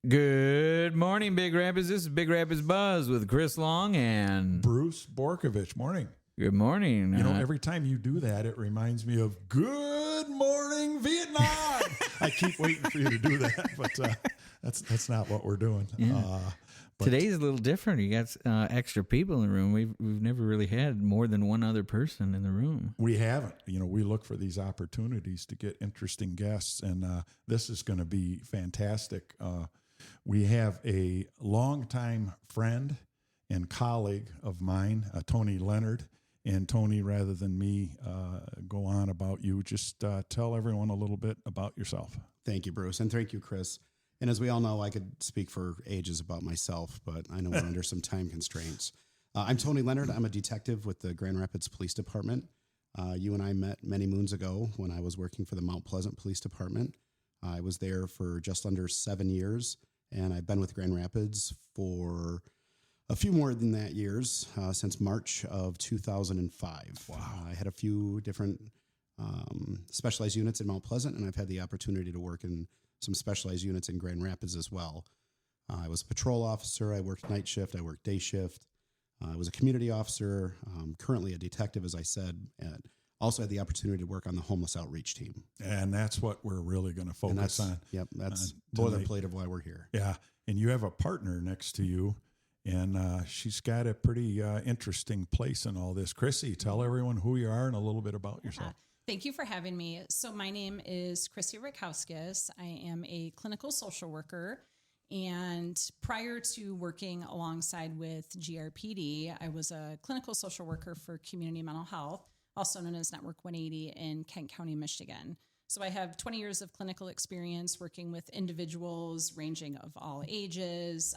Good morning, Big Rapids. This is Big Rapids Buzz with Chris Long and Bruce Borkovich. Morning. Good morning. You know, every time you do that, it reminds me of Good Morning Vietnam. I keep waiting for you to do that, but that's not what we're doing. Yeah. Today's a little different. You got extra people in the room. We've never really had more than one other person in the room. We haven't. You know, we look for these opportunities to get interesting guests, and this is going to be fantastic. We have a longtime friend and colleague of mine, Tony Leonard. And Tony, rather than me go on about you, just tell everyone a little bit about yourself. Thank you, Bruce. And thank you, Chris. And as we all know, I could speak for ages about myself, but I know we're under some time constraints. I'm Tony Leonard. I'm a detective with the Grand Rapids Police Department. You and I met many moons ago when I was working for the Mount Pleasant Police Department. I was there for just under 7 years, and I've been with Grand Rapids for a few more than that years, since March of 2005. Wow. I had a few different specialized units in Mount Pleasant, and I've had the opportunity to work in some specialized units in Grand Rapids as well. I was a patrol officer. I worked night shift. I worked day shift. I was a community officer, currently a detective, as I said, and also had the opportunity to work on the homeless outreach team. And that's what we're really going to focus on. Yep, that's boilerplate of why we're here. Yeah, and you have a partner next to you, and she's got a pretty interesting place in all this. Chrissy, tell everyone who you are and a little bit about yourself. Thank you for having me. So my name is Chrissy Rikowskas. I am a clinical social worker. And prior to working alongside with GRPD, I was a clinical social worker for community mental health, also known as Network 180 in Kent County, Michigan. So I have 20 years of clinical experience working with individuals ranging of all ages,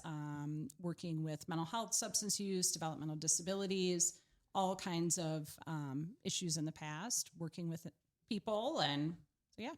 working with mental health, substance use, developmental disabilities, all kinds of issues in the past, working with people. And so, yeah.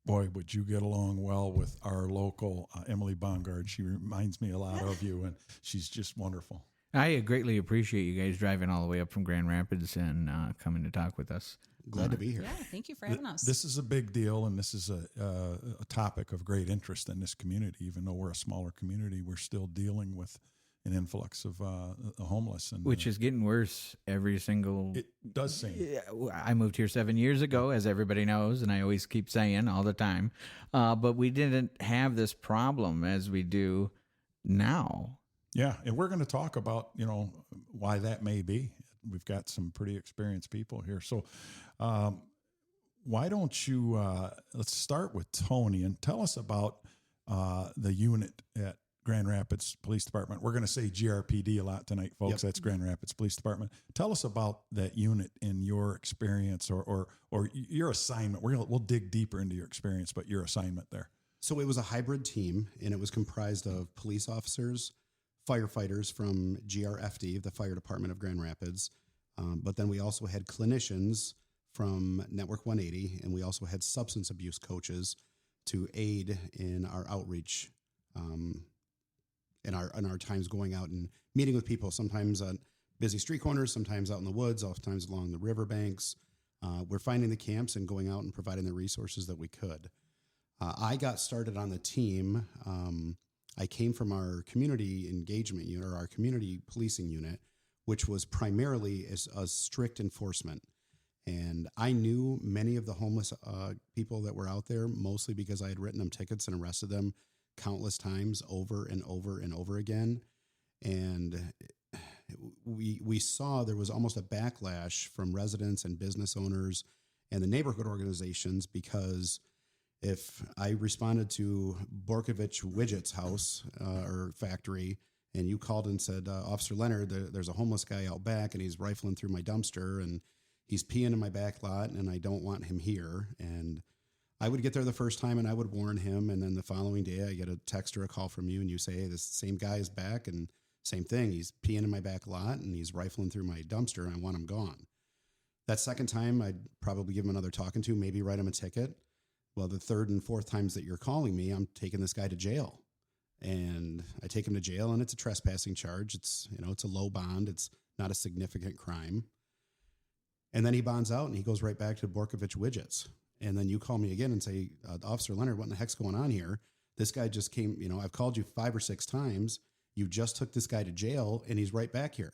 Boy, would you get along well with our local Emily Bongard. She reminds me a lot of you, and she's just wonderful. I greatly appreciate you guys driving all the way up from Grand Rapids and coming to talk with us. Glad to be here. Yeah, thank you for having us. This is a big deal, and this is a topic of great interest in this community. Even though we're a smaller community, we're still dealing with an influx of the homeless, and which is getting worse every single. It does seem. I moved here 7 years ago, as everybody knows, and I always keep saying all the time. But we didn't have this problem as we do now. Yeah, and we're going to talk about why that may be. We've got some pretty experienced people here, so why don't you let's start with Tony and tell us about the unit at Grand Rapids Police Department. We're going to say GRPD a lot tonight, folks. Yep. That's Grand Rapids Police Department. Tell us about that unit in your experience or your assignment. We'll dig deeper into your experience, but your assignment there. So it was a hybrid team, and it was comprised of police officers, firefighters from GRFD, the Fire Department of Grand Rapids, but then we also had clinicians from Network 180, and we also had substance abuse coaches to aid in our outreach in our times going out and meeting with people, sometimes on busy street corners, sometimes out in the woods, oftentimes along the riverbanks. We're finding the camps and going out and providing the resources that we could. I got started on the team. I came from our community engagement unit, or our community policing unit, which was primarily a strict enforcement. And I knew many of the homeless people that were out there, mostly because I had written them tickets and arrested them countless times over and over and over again. And we saw there was almost a backlash from residents and business owners and the neighborhood organizations, because if I responded to Borkovich Widget's house or factory, and you called and said, Officer Leonard, there's a homeless guy out back and he's rifling through my dumpster and he's peeing in my back lot and I don't want him here. And I would get there the first time and I would warn him. And then the following day I get a text or a call from you and you say, hey, this same guy is back, and same thing. He's peeing in my back lot and he's rifling through my dumpster and I want him gone. That second time I'd probably give him another talking to, maybe write him a ticket. Well, the third and fourth times that you're calling me, I'm taking this guy to jail. And I take him to jail, and it's a trespassing charge. It's a low bond. It's not a significant crime. And then he bonds out and he goes right back to Borkovich Widgets. And then you call me again and say, Officer Leonard, what in the heck's going on here? This guy just came, I've called you 5 or 6 times. You just took this guy to jail and he's right back here.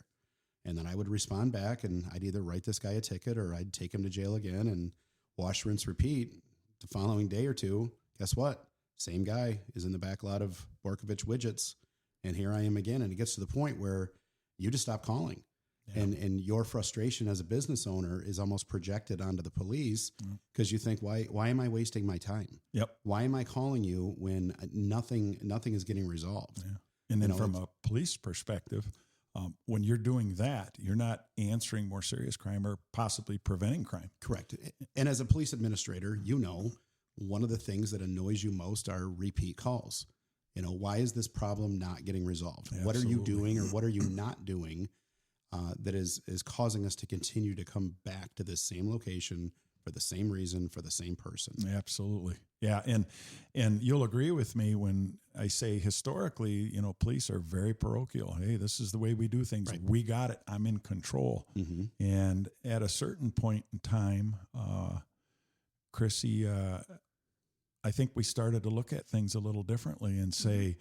And then I would respond back and I'd either write this guy a ticket or I'd take him to jail again and wash, rinse, repeat. The following day or two, guess what? Same guy is in the back lot of Borkovich Widgets. And here I am again. And it gets to the point where you just stop calling. Yeah. And your frustration as a business owner is almost projected onto the police because you think, why am I wasting my time? Yep. Why am I calling you when nothing is getting resolved? Yeah. And then from a police perspective, when you're doing that, you're not answering more serious crime or possibly preventing crime. Correct. And as a police administrator, one of the things that annoys you most are repeat calls. Why is this problem not getting resolved? Absolutely. What are you doing or what are you not doing that is causing us to continue to come back to this same location for the same reason, for the same person? Absolutely. Yeah. And you'll agree with me when I say historically, police are very parochial. Hey, this is the way we do things. Right. We got it. I'm in control. Mm-hmm. And at a certain point in time, Chrissy, I think we started to look at things a little differently and say,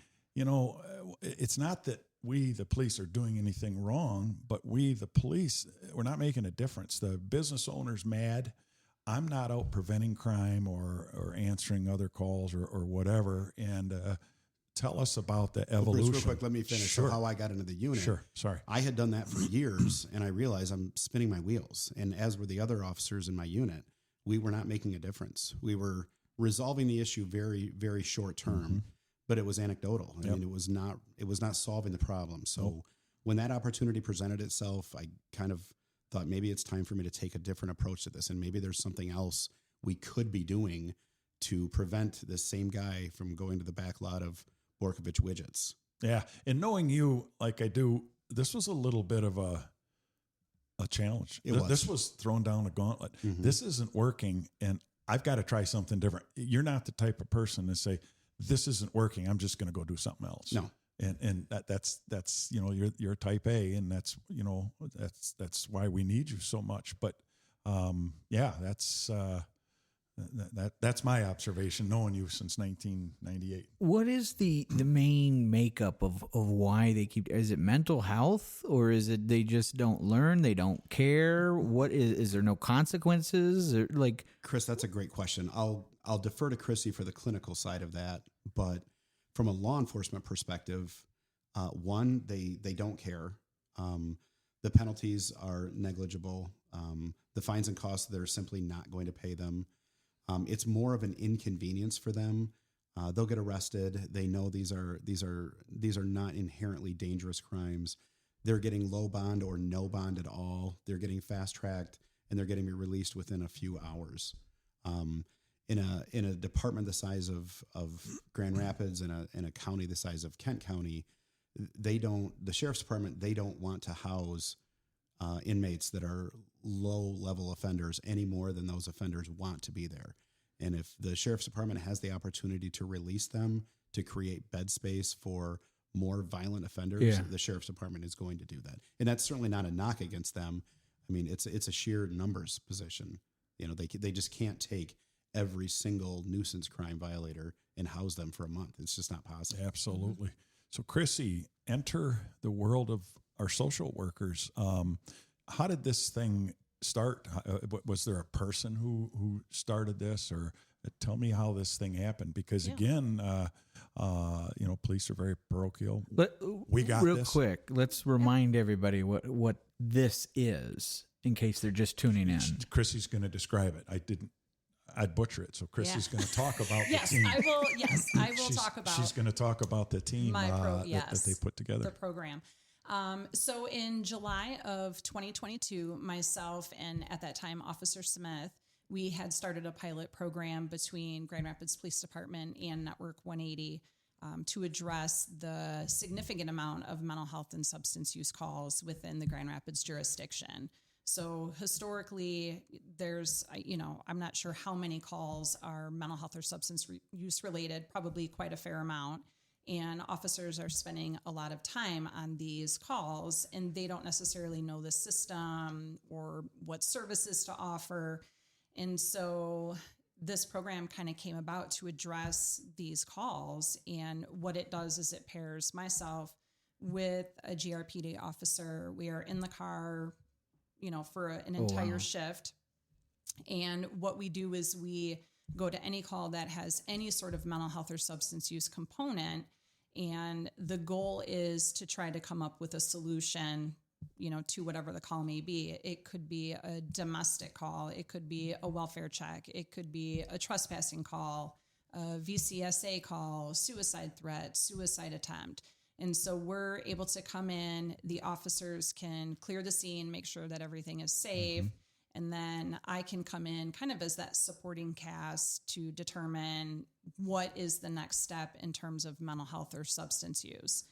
it's not that we, the police, are doing anything wrong, but we, the police, we're not making a difference. The business owner's mad. I'm not out preventing crime or answering other calls or whatever. And tell us about the evolution. Bruce, real quick, let me finish. Sure. How I got into the unit. Sure. Sorry. I had done that for years, and I realized I'm spinning my wheels. And as were the other officers in my unit, we were not making a difference. We were resolving the issue very, very short term, but it was anecdotal. I mean, it was not solving the problem. So when that opportunity presented itself, I kind of thought maybe it's time for me to take a different approach to this. And maybe there's something else we could be doing to prevent this same guy from going to the back lot of Borkovich Widgets. Yeah. And knowing you like I do, this was a little bit of a challenge. This was thrown down a gauntlet. Mm-hmm. This isn't working. And I've got to try something different. You're not the type of person to say, this isn't working, I'm just going to go do something else. No. And that's you're type A, and that's why we need you so much. But that's my observation, knowing you since 1998. What is the main makeup of why they keep? Is it mental health, or is it they just don't learn, they don't care? What is there no consequences, or like? Chris, that's a great question. I'll defer to Chrissy for the clinical side of that, but from a law enforcement perspective, one, they don't care. The penalties are negligible. The fines and costs, they're simply not going to pay them. It's more of an inconvenience for them. They'll get arrested. They know these are not inherently dangerous crimes. They're getting low bond or no bond at all. They're getting fast tracked, and they're getting released within a few hours. In a department the size of Grand Rapids and a county the size of Kent County, the sheriff's department, they don't want to house inmates that are low-level offenders any more than those offenders want to be there. And if the sheriff's department has the opportunity to release them to create bed space for more violent offenders, the sheriff's department is going to do that. And that's certainly not a knock against them. I mean, it's a sheer numbers position. They just can't take every single nuisance crime violator and house them for a month. It's just not possible. Absolutely. So, Chrissy, enter the world of our social workers. How did this thing start? Was there a person who started this, or tell me how this thing happened? Because again, police are very parochial. But we got real this. Quick. Let's remind everybody what this is in case they're just tuning in. Chrissy's going to describe it. I'd butcher it. So Chrissy's going to talk about the team. I will talk about. She's going to talk about the team that they put together. The program. So in July of 2022, myself and at that time Officer Smith, we had started a pilot program between Grand Rapids Police Department and Network 180 to address the significant amount of mental health and substance use calls within the Grand Rapids jurisdiction. So historically, there's, I'm not sure how many calls are mental health or substance use related, probably quite a fair amount. And officers are spending a lot of time on these calls, and they don't necessarily know the system or what services to offer. And so this program kind of came about to address these calls. And what it does is it pairs myself with a GRPD officer. We are in the car, for an entire shift. And what we do is we go to any call that has any sort of mental health or substance use component. And the goal is to try to come up with a solution, to whatever the call may be. It could be a domestic call. It could be a welfare check. It could be a trespassing call, a VCSA call, suicide threat, suicide attempt. And so we're able to come in, the officers can clear the scene, make sure that everything is safe. And then I can come in kind of as that supporting cast to determine what is the next step in terms of mental health or substance use.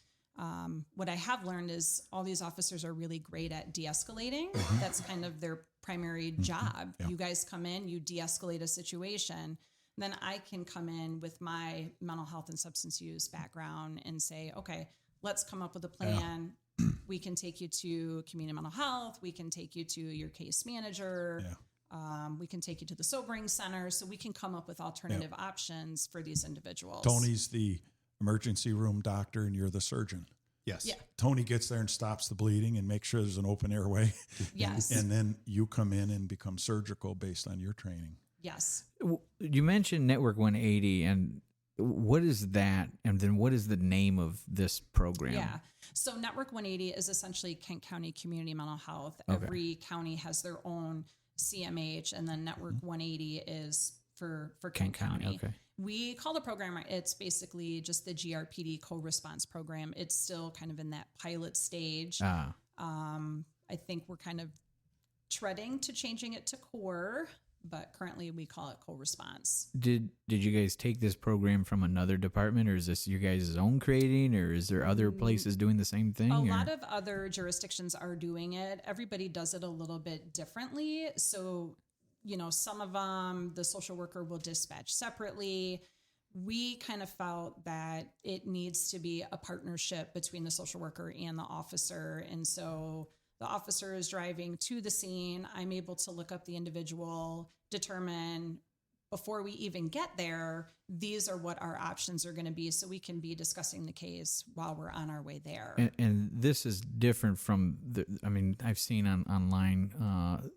What I have learned is all these officers are really great at de-escalating. That's kind of their primary job. You guys come in, you de-escalate a situation. Then I can come in with my mental health and substance use background and say, okay, let's come up with a plan. We can take you to community mental health. We can take you to your case manager. We can take you to the sobering center. So we can come up with alternative options for these individuals. Tony's the emergency room doctor and you're the surgeon. Yes. Yeah. Tony gets there and stops the bleeding and makes sure there's an open airway. Yes. And then you come in and become surgical based on your training. Yes. You mentioned Network 180, and what is that? And then what is the name of this program? Yeah. So Network 180 is essentially Kent County Community Mental Health. Okay. Every county has their own CMH, and then Network 180 is for Kent County. Okay. We call the program, it's basically just the GRPD co-response program. It's still kind of in that pilot stage. I think we're kind of treading to changing it to core, but currently we call it co-response. Did you guys take this program from another department, or is this your guys' own creating, or is there other places doing the same thing? A lot of other jurisdictions are doing it. Everybody does it a little bit differently. So, some of them, the social worker will dispatch separately. We kind of felt that it needs to be a partnership between the social worker and the officer. And so the officer is driving to the scene. I'm able to look up the individual, determine before we even get there, these are what our options are going to be, so we can be discussing the case while we're on our way there. And this is different from I've seen online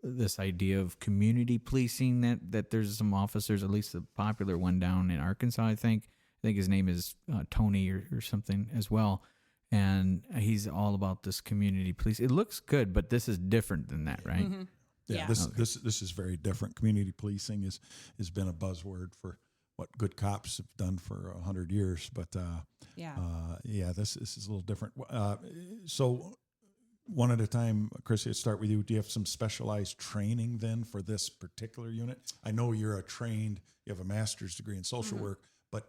this idea of community policing, that there's some officers, at least the popular one down in Arkansas, I think his name is Tony or something as well. And he's all about this community police. It looks good, but this is different than that, right? Mm-hmm. Yeah, this is very different. Community policing has been a buzzword for what good cops have done for 100 years. But this is a little different. So one at a time, Chrissy, let's start with you. Do you have some specialized training then for this particular unit? I know you have a master's degree in social work, but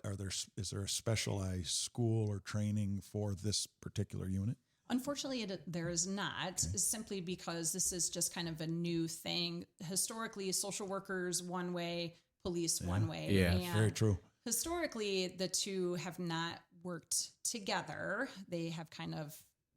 is there a specialized school or training for this particular unit? Unfortunately, there is not, simply because this is just kind of a new thing. Historically, social workers one way, police one way. Yeah, and very true. Historically, the two have not worked together. They have kind of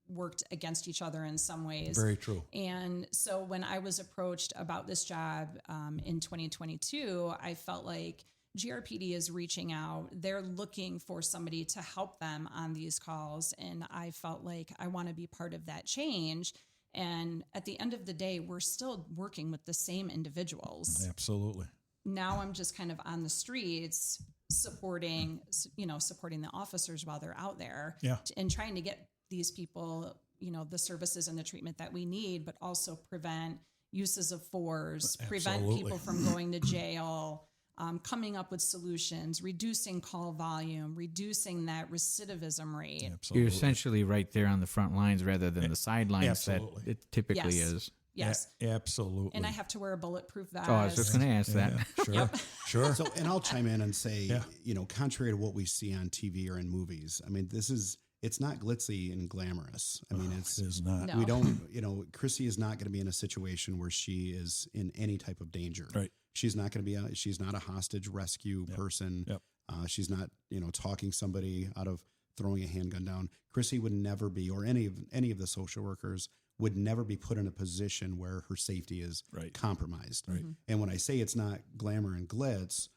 worked against each other in some ways. Very true. And so when I was approached about this job in 2022, I felt like GRPD is reaching out. They're looking for somebody to help them on these calls. And I felt like I want to be part of that change. And at the end of the day, we're still working with the same individuals. Absolutely. Now I'm just kind of on the streets supporting the officers while they're out there and trying to get these people, the services and the treatment that we need, but also prevent uses of force, prevent people from going to jail, coming up with solutions, reducing call volume, reducing that recidivism rate. Absolutely. You're essentially right there on the front lines rather than the sidelines that Absolutely. it typically is. Yes. Absolutely. And I have to wear a bulletproof vest. Oh, I was just going to ask that. Sure. So, and I'll chime in and say, contrary to what we see on TV or in movies, I mean, it's not glitzy and glamorous. I mean, it is not. No. We don't, Chrissy is not going to be in a situation where she is in any type of danger. Right. She's not going to be she's not a hostage rescue person. Yep. She's not, talking somebody out of throwing a handgun down. Chrissy would never be, or any of the social workers would never be put in a position where her safety is Right. compromised. Right. And when I say it's not glamour and glitz,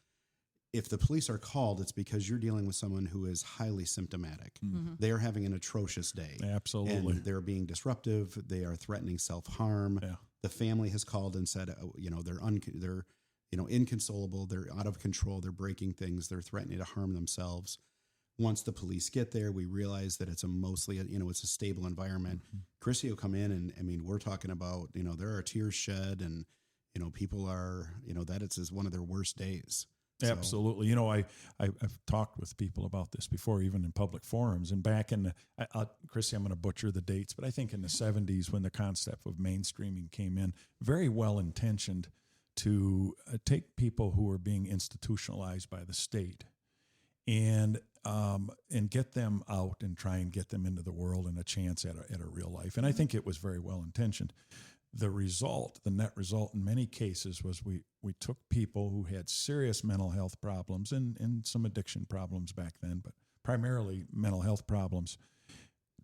if the police are called, it's because you're dealing with someone who is highly symptomatic. They are having an atrocious day. Absolutely. And they're being disruptive. They are threatening self-harm. Yeah. The family has called and said, they're inconsolable. They're out of control. They're breaking things. They're threatening to harm themselves. Once the police get there, we realize that it's it's a stable environment. Chrissy will come in and we're talking about, there are tears shed and, people are, that it's one of their worst days. So, absolutely. I've talked with people about this before, even in public forums. And back in Chrissy, I'm going to butcher the dates, but I think in the 70s when the concept of mainstreaming came in, very well intentioned to take people who were being institutionalized by the state and get them out and try and get them into the world and a chance at a real life. And I think it was very well intentioned. The net result in many cases was we took people who had serious mental health problems and some addiction problems back then, but primarily mental health problems,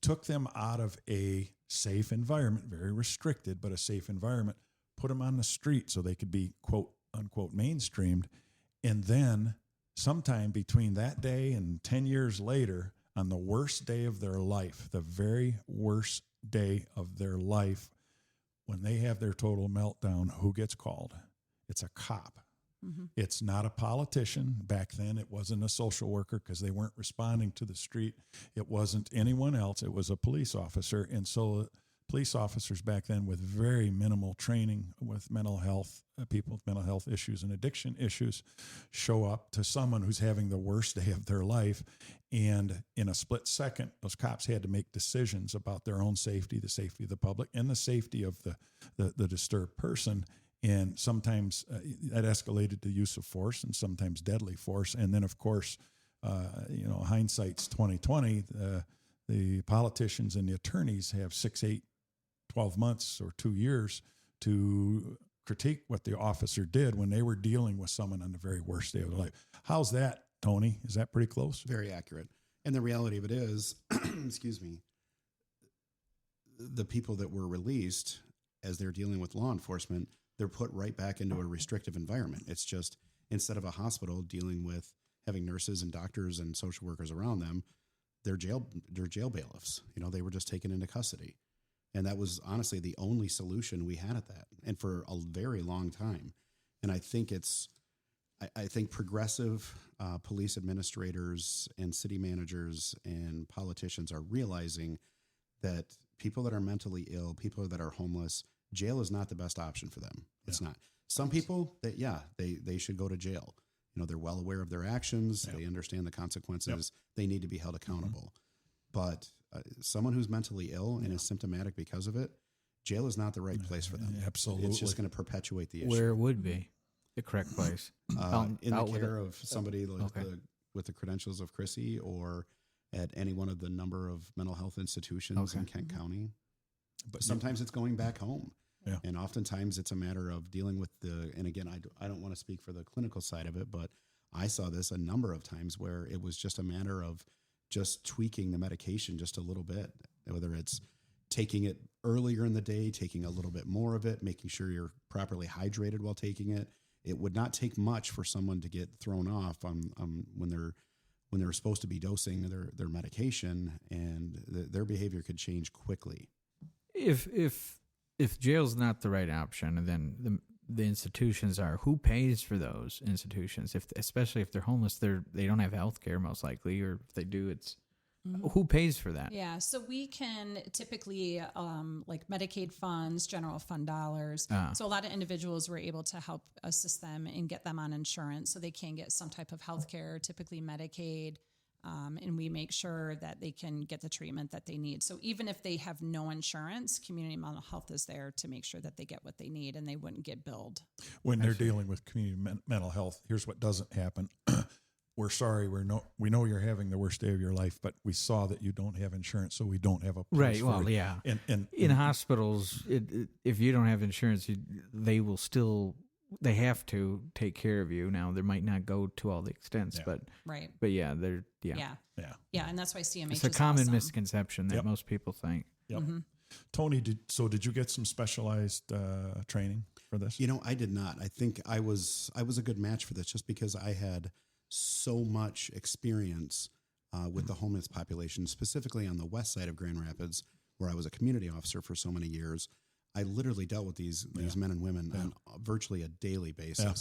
took them out of a safe environment, very restricted, but a safe environment, put them on the street so they could be, quote, unquote, mainstreamed. And then sometime between that day and 10 years later, on the worst day of their life, the very worst day of their life, when they have their total meltdown, who gets called? It's a cop. It's not a politician. Back then, it wasn't a social worker because they weren't responding to the street. It wasn't anyone else. It was a police officer. And so police officers back then with very minimal training with mental health, people with mental health issues and addiction issues, show up to someone who's having the worst day of their life. And in a split second, those cops had to make decisions about their own safety, the safety of the public, and the safety of the disturbed person. And sometimes that escalated to use of force and sometimes deadly force. And then, of course, hindsight's 2020. The politicians and the attorneys have 6, 8, 12 months or 2 years to critique what the officer did when they were dealing with someone on the very worst day of their life. How's that, Tony? Is that pretty close? Very accurate. And the reality of it is, excuse me, the people that were released as they're dealing with law enforcement, they're put right back into a restrictive environment. It's just, instead of a hospital dealing with having nurses and doctors and social workers around them, they're jail bailiffs. They were just taken into custody. And that was honestly the only solution we had at that, and for a very long time. And I think I think progressive police administrators and city managers and politicians are realizing that people that are mentally ill, people that are homeless, jail is not the best option for them. It's not. Some people, they should go to jail. They're well aware of their actions. They understand the consequences. They need to be held accountable. But someone who's mentally ill and is symptomatic because of it, jail is not the right place for them. Absolutely. It's just going to perpetuate the issue. Where it would be the correct place. In the care of somebody like with the credentials of Chrissy, or at any one of the number of mental health institutions in Kent County. But sometimes it's going back home. Yeah. And oftentimes it's a matter of dealing with and again, I don't want to speak for the clinical side of it, but I saw this a number of times where it was just a matter of just tweaking the medication just a little bit, whether it's taking it earlier in the day, taking a little bit more of it, making sure you're properly hydrated while taking it. It would not take much for someone to get thrown off when they're supposed to be dosing their medication, and their behavior could change quickly. If jail's not the right option, and then the institutions are, who pays for those institutions? Especially if they're homeless, they don't have health care most likely, or if they do, it's who pays for that? Yeah, so we can typically like Medicaid funds, general fund dollars. So a lot of individuals were able to help assist them and get them on insurance so they can get some type of health care, typically Medicaid. And we make sure that they can get the treatment that they need. So even if they have no insurance, community mental health is there to make sure that they get what they need and they wouldn't get billed. When they're dealing with community mental health, here's what doesn't happen. We're sorry. We know you're having the worst day of your life, but we saw that you don't have insurance, so we don't have a place Right. for Well, it. yeah. And in hospitals, if you don't have insurance, they will still. They have to take care of you. Now, they might not go to all the extents, but yeah, they're Yeah, and that's why CMH it's a is common awesome. misconception that most people think. Yep. Tony, did you get some specialized training for this? I did not. I think I was a good match for this just because I had so much experience with the homeless population, specifically on the west side of Grand Rapids, where I was a community officer for so many years. I literally dealt with these men and women on virtually a daily basis. Yeah.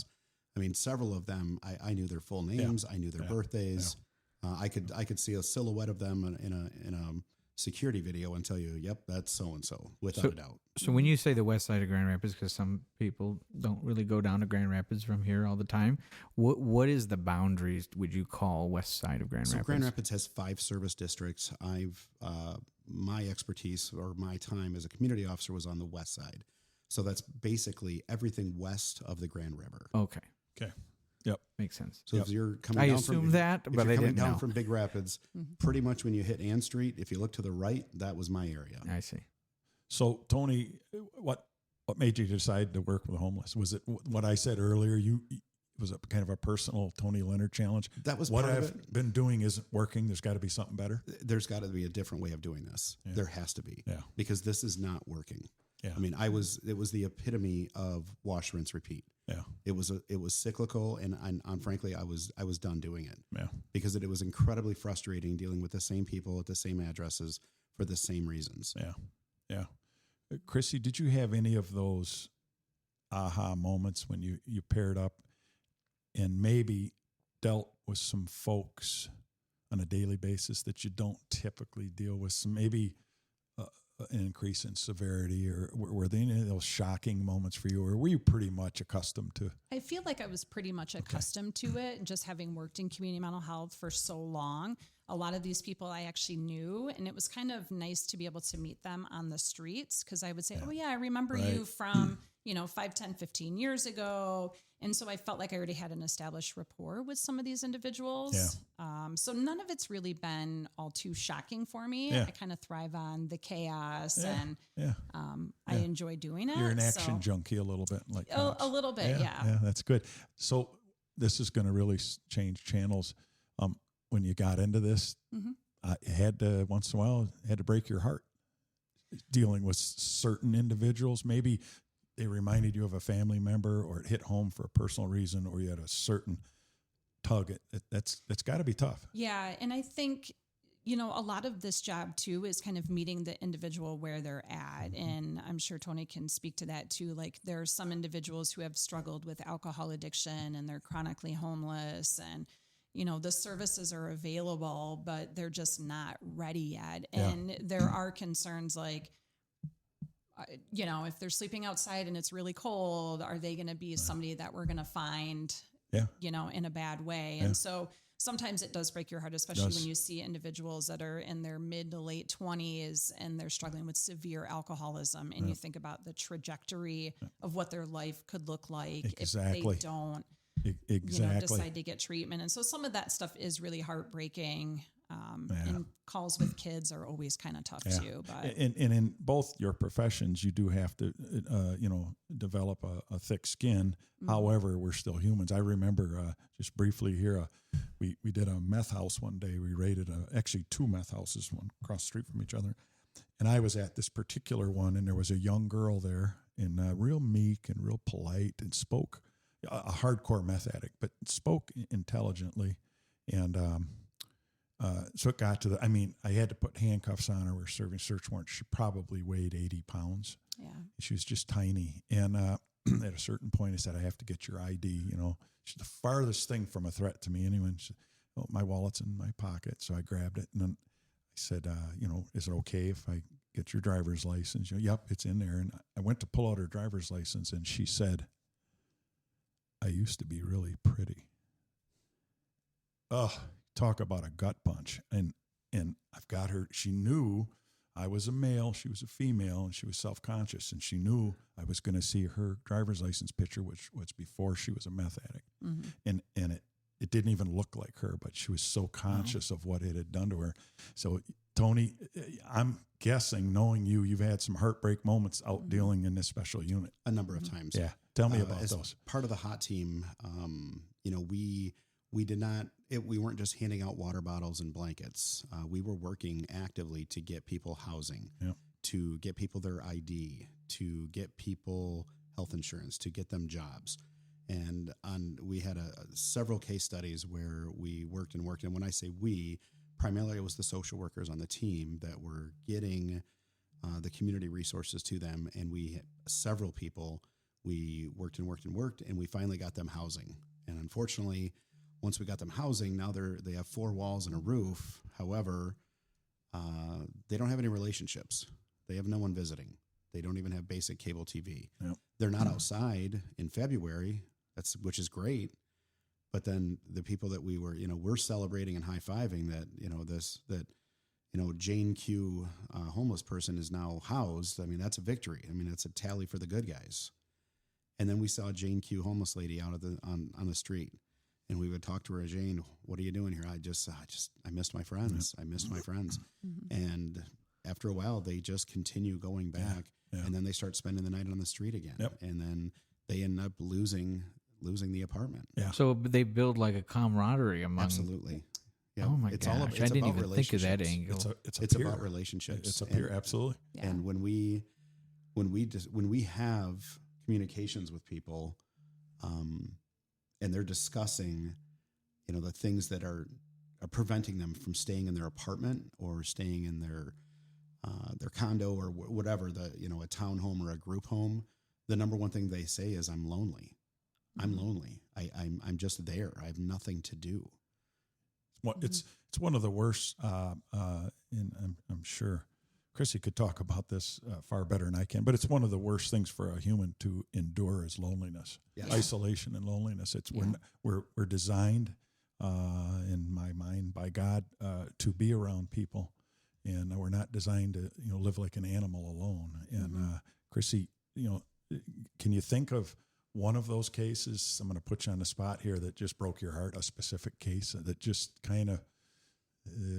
I mean, several of them, I knew their full names. I knew their birthdays. I could see a silhouette of them in a security video and tell you, yep, that's so-and-so, without a doubt. So when you say the west side of Grand Rapids, because some people don't really go down to Grand Rapids from here all the time, what is the boundaries would you call west side of Grand Rapids? So Grand Rapids has 5 service districts. My expertise or my time as a community officer was on the west side. So that's basically everything west of the Grand River. Okay. Yep. Makes sense. So if you're coming I down assume that, but I didn't know. from Big Rapids, pretty much when you hit Ann Street, if you look to the right, that was my area. I see. So Tony, what made you decide to work with the homeless? Was it what I said earlier? Was it kind of a personal Tony Leonard challenge? That was what part I've of it. Been doing isn't working. There's got to be something better. There's got to be a different way of doing this. Yeah. There has to be. Yeah. Because this is not working. Yeah. I mean, it was the epitome of wash, rinse, repeat. Yeah. It was cyclical, and frankly, I was done doing it. Yeah. Because it was incredibly frustrating dealing with the same people at the same addresses for the same reasons. Yeah. Yeah. Chrissy, did you have any of those aha moments when you paired up and maybe dealt with some folks on a daily basis that you don't typically deal with? Some maybe an increase in severity, or were there any of those shocking moments for you, or were you pretty much accustomed to? I feel like I was pretty much accustomed to it, just having worked in community mental health for so long. A lot of these people I actually knew, and it was kind of nice to be able to meet them on the streets, because I would say, oh yeah, I remember you from 5, 10, 15 years ago. And so I felt like I already had an established rapport with some of these individuals. Yeah. So none of it's really been all too shocking for me. Yeah. I kind of thrive on the chaos, and I enjoy doing it. You're an action junkie a little bit. Like a little bit, yeah. Yeah, that's good. So this is going to really change channels. When you got into this, you had to, once in a while, had to break your heart dealing with certain individuals. Maybe they reminded you of a family member, or it hit home for a personal reason, or you had a certain tug. That's got to be tough. Yeah. And I think, a lot of this job too is kind of meeting the individual where they're at. And I'm sure Tony can speak to that too. Like, there are some individuals who have struggled with alcohol addiction and they're chronically homeless, and the services are available, but they're just not ready yet. And there are concerns like, if they're sleeping outside and it's really cold, are they going to be somebody that we're going to find, in a bad way? Yeah. And so sometimes it does break your heart, especially when you see individuals that are in their mid to late 20s and they're struggling with severe alcoholism. And you think about the trajectory of what their life could look like if they don't decide to get treatment. And so some of that stuff is really heartbreaking. And calls with kids are always kind of tough too. But and in both your professions, you do have to, develop a thick skin. Mm-hmm. However, we're still humans. I remember just briefly here, we did a meth house one day. We raided actually 2 meth houses, one across the street from each other. And I was at this particular one, and there was a young girl there, and real meek and real polite, and spoke, a hardcore meth addict, but spoke intelligently. And so it got to I had to put handcuffs on her. We were serving search warrants. She probably weighed 80 pounds. Yeah. She was just tiny. And at a certain point, I said, I have to get your ID. She's the farthest thing from a threat to me. Anyway, she said, oh, my wallet's in my pocket. So I grabbed it. And then I said, is it okay if I get your driver's license? Yep, it's in there. And I went to pull out her driver's license, and she said, I used to be really pretty. Oh, talk about a gut punch. And I've got her, she knew I was a male, she was a female, and she was self-conscious, and she knew I was going to see her driver's license picture, which was before she was a meth addict. Mm-hmm. And it didn't even look like her, but she was so conscious of what it had done to her. So, Tony, I'm guessing, knowing you've had some heartbreak moments out dealing in this special unit. A number of times. Yeah. Tell me about those. Part of the hot team, we did not, we weren't just handing out water bottles and blankets. We were working actively to get people housing, to get people their ID, to get people health insurance, to get them jobs. And we had several case studies where we worked. And when I say we, primarily it was the social workers on the team that were getting the community resources to them. And several people, we worked, and we finally got them housing. And unfortunately, once we got them housing, now they have 4 walls and a roof. However, they don't have any relationships. They have no one visiting. They don't even have basic cable TV. Yep. They're not outside in February, which is great. But then the people that we're celebrating and high-fiving that Jane Q homeless person is now housed. I mean, that's a victory. I mean, it's a tally for the good guys. And then we saw Jane Q homeless lady out on the street. And we would talk to her, Jane, what are you doing here? I missed my friends. I missed my friends. And after a while, they just continue going back, and then they start spending the night on the street again. Yep. And then they end up losing the apartment. Yeah. So they build like a camaraderie among. Absolutely. Yeah. Oh my gosh! I didn't even think of that angle. It's about relationships. It's a peer, absolutely. Yeah. And when we have communications with people, and they're discussing, the things that are preventing them from staying in their apartment or staying in their condo or whatever, a townhome or a group home, the number one thing they say is, I'm lonely. I'm lonely. I'm just there. I have nothing to do. Well, it's one of the worst, and I'm sure Chrissy could talk about this far better than I can, but it's one of the worst things for a human to endure is loneliness, isolation and loneliness. We're designed, in my mind, by God to be around people, and we're not designed to live like an animal alone. And Chrissy, can you think of one of those cases? I'm going to put you on the spot here that just broke your heart. A specific case that just kind of.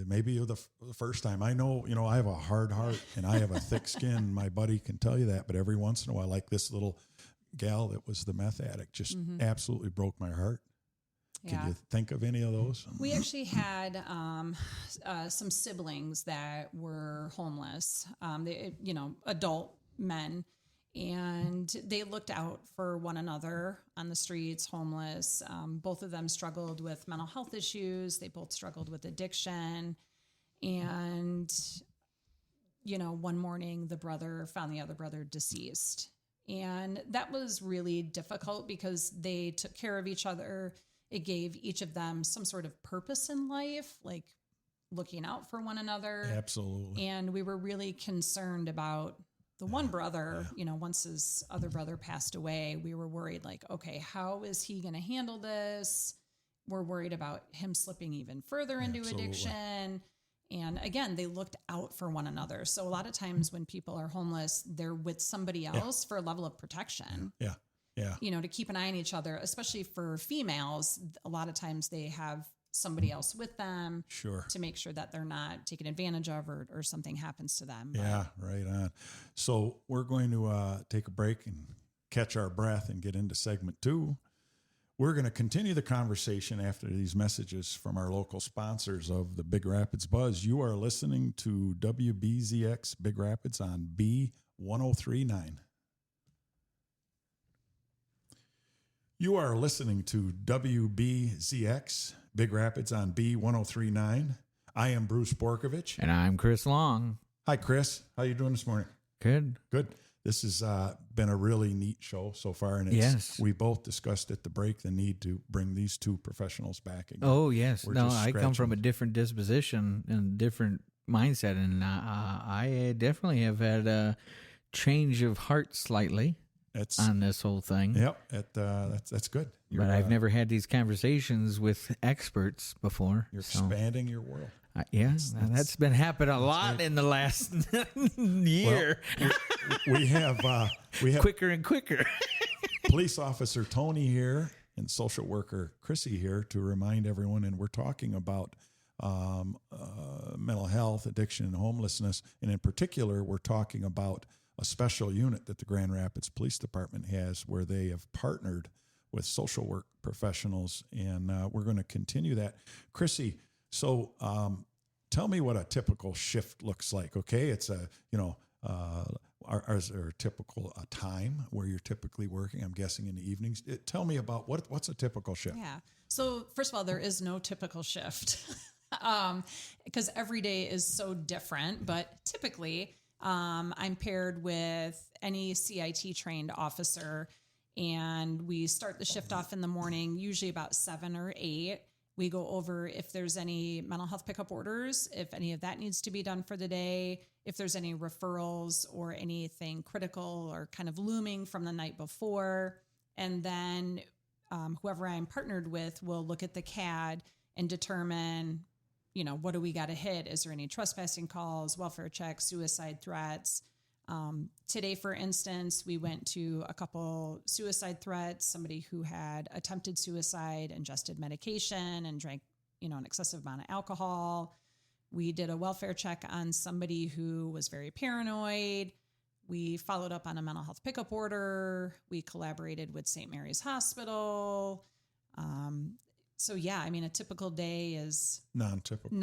Maybe you're the first time. I know, I have a hard heart and I have a thick skin. My buddy can tell you that. But every once in a while, like this little gal that was the meth addict, just absolutely broke my heart. Can you think of any of those? We actually had some siblings that were homeless, adult men. And they looked out for one another on the streets, homeless. Both of them struggled with mental health issues. They both struggled with addiction. And, one morning the brother found the other brother deceased. And that was really difficult because they took care of each other. It gave each of them some sort of purpose in life, like looking out for one another. Absolutely. And we were really concerned about the one brother, once his other brother passed away, we were worried, like, okay, how is he going to handle this? We're worried about him slipping even further into addiction. And again, they looked out for one another. So a lot of times when people are homeless, they're with somebody else for a level of protection. Yeah. To keep an eye on each other, especially for females. A lot of times they have somebody else with them to make sure that they're not taken advantage of or something happens to them. Yeah, right on. So we're going to take a break and catch our breath and get into segment 2. We're going to continue the conversation after these messages from our local sponsors of the Big Rapids Buzz. You are listening to WBZX Big Rapids on B1039. You are listening to WBZX Big Rapids on B1039. I am Bruce Borkovich. And I'm Chris Long. Hi, Chris. How you doing this morning? Good. This has been a really neat show so far. And we both discussed at the break the need to bring these two professionals back again. Oh, yes. I come from a different disposition and different mindset. And I definitely have had a change of heart slightly. On this whole thing. Yep, that's good. But I've never had these conversations with experts before. You're expanding your world. That's been happening a lot in the last year. Well, we have quicker and quicker. Police officer Tony here and social worker Chrissy here to remind everyone, and we're talking about mental health, addiction, and homelessness, and in particular, we're talking about a special unit that the Grand Rapids Police Department has where they have partnered with social work professionals, and we're going to continue that. Chrissy, so tell me what a typical shift looks like, okay? It's Is there a typical time where you're typically working? I'm guessing in the evenings. Tell me about what's a typical shift. Yeah. So first of all, there is no typical shift because every day is so different. But typically, I'm paired with any CIT trained officer, and we start the shift off in the morning, usually about 7 or 8. We go over if there's any mental health pickup orders, if any of that needs to be done for the day, if there's any referrals or anything critical or kind of looming from the night before. And then whoever I'm partnered with will look at the CAD and determine, what do we got to hit? Is there any trespassing calls, welfare checks, suicide threats? Today, for instance, we went to a couple suicide threats, somebody who had attempted suicide, ingested medication, and drank, an excessive amount of alcohol. We did a welfare check on somebody who was very paranoid. We followed up on a mental health pickup order. We collaborated with St. Mary's Hospital. So yeah, a typical day is non-typical.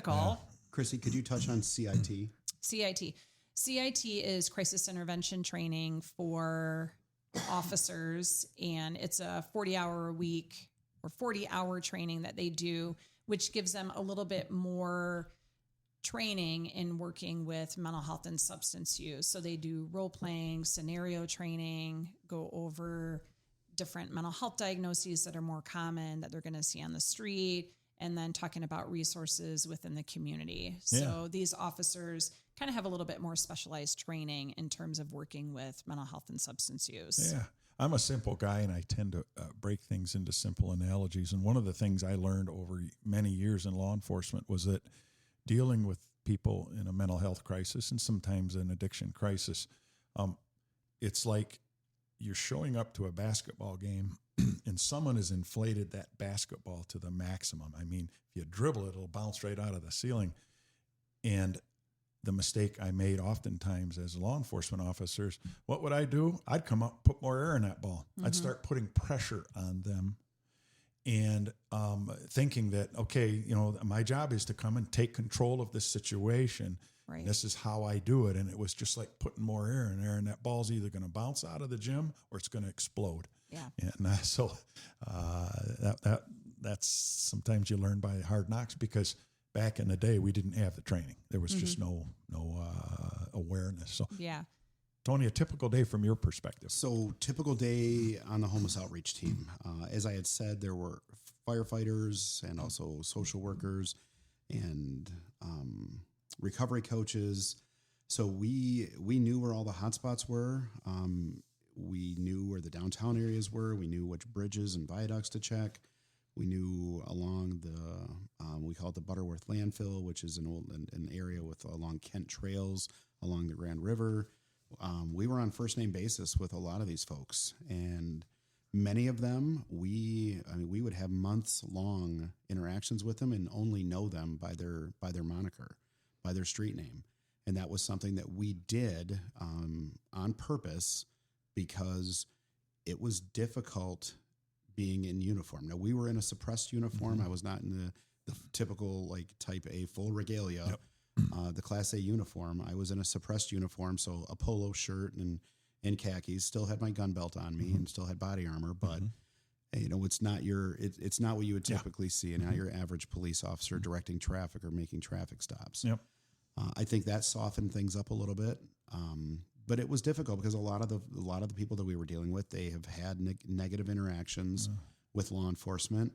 Yeah. Chrissy, could you touch on CIT? CIT is crisis intervention training for officers, and it's a 40-hour a week or 40-hour training that they do, which gives them a little bit more training in working with mental health and substance use. So they do role-playing, scenario training, go over different mental health diagnoses that are more common that they're going to see on the street, and then talking about resources within the community. Yeah. So these officers kind of have a little bit more specialized training in terms of working with mental health and substance use. Yeah. I'm a simple guy, and I tend to break things into simple analogies. And one of the things I learned over many years in law enforcement was that dealing with people in a mental health crisis and sometimes an addiction crisis, it's like you're showing up to a basketball game and someone has inflated that basketball to the maximum. If you dribble it, it'll bounce right out of the ceiling. And the mistake I made oftentimes as law enforcement officers, what would I do? I'd come up, put more air in that ball. Mm-hmm. I'd start putting pressure on them and thinking that, okay, my job is to come and take control of this situation. Right. This is how I do it. And it was just like putting more air in there, and that ball's either going to bounce out of the gym or it's going to explode. Yeah. And so that's sometimes you learn by hard knocks, because back in the day, we didn't have the training. There was just no awareness. So, yeah. Tony, a typical day from your perspective. So, typical day on the homeless outreach team. As I had said, there were firefighters and also social workers and recovery coaches. So we knew where all the hotspots were. We knew where the downtown areas were. We knew which bridges and viaducts to check. We knew along the, we call it the Butterworth landfill, which is an area along Kent trails, along the Grand River. We were on first name basis with a lot of these folks, and many of them, we would have months long interactions with them and only know them by their moniker, by their street name. And that was something that we did on purpose, because it was difficult being in uniform. Now, we were in a suppressed uniform. Mm-hmm. I was not in the typical type A full regalia, the Class A uniform. I was in a suppressed uniform, so a polo shirt and khakis. Still had my gun belt on me, mm-hmm. and still had body armor, but it's not it's not what you would typically see, and not your average police officer directing traffic or making traffic stops. Yep. I think that softened things up a little bit. But it was difficult because a lot of the people that we were dealing with, they have had negative interactions with law enforcement.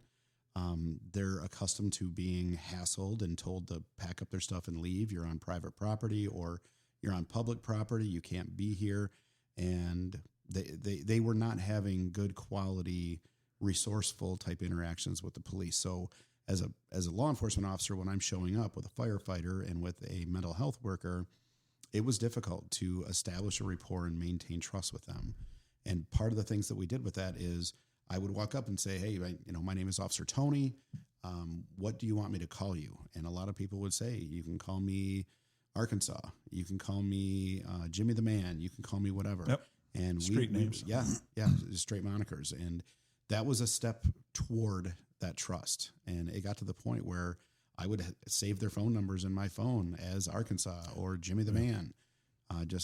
They're accustomed to being hassled and told to pack up their stuff and leave. You're on private property or you're on public property. You can't be here. And they were not having good quality, resourceful type interactions with the police. So as a law enforcement officer, when I'm showing up with a firefighter and with a mental health worker, it was difficult to establish a rapport and maintain trust with them. And part of the things that we did with that is I would walk up and say, hey, my name is Officer Tony. What do you want me to call you? And a lot of people would say, you can call me Arkansas. You can call me Jimmy the Man. You can call me whatever. Yep. And street names. Yeah, straight monikers. And that was a step toward that trust. And it got to the point where I would save their phone numbers in my phone as Arkansas or Jimmy the Man.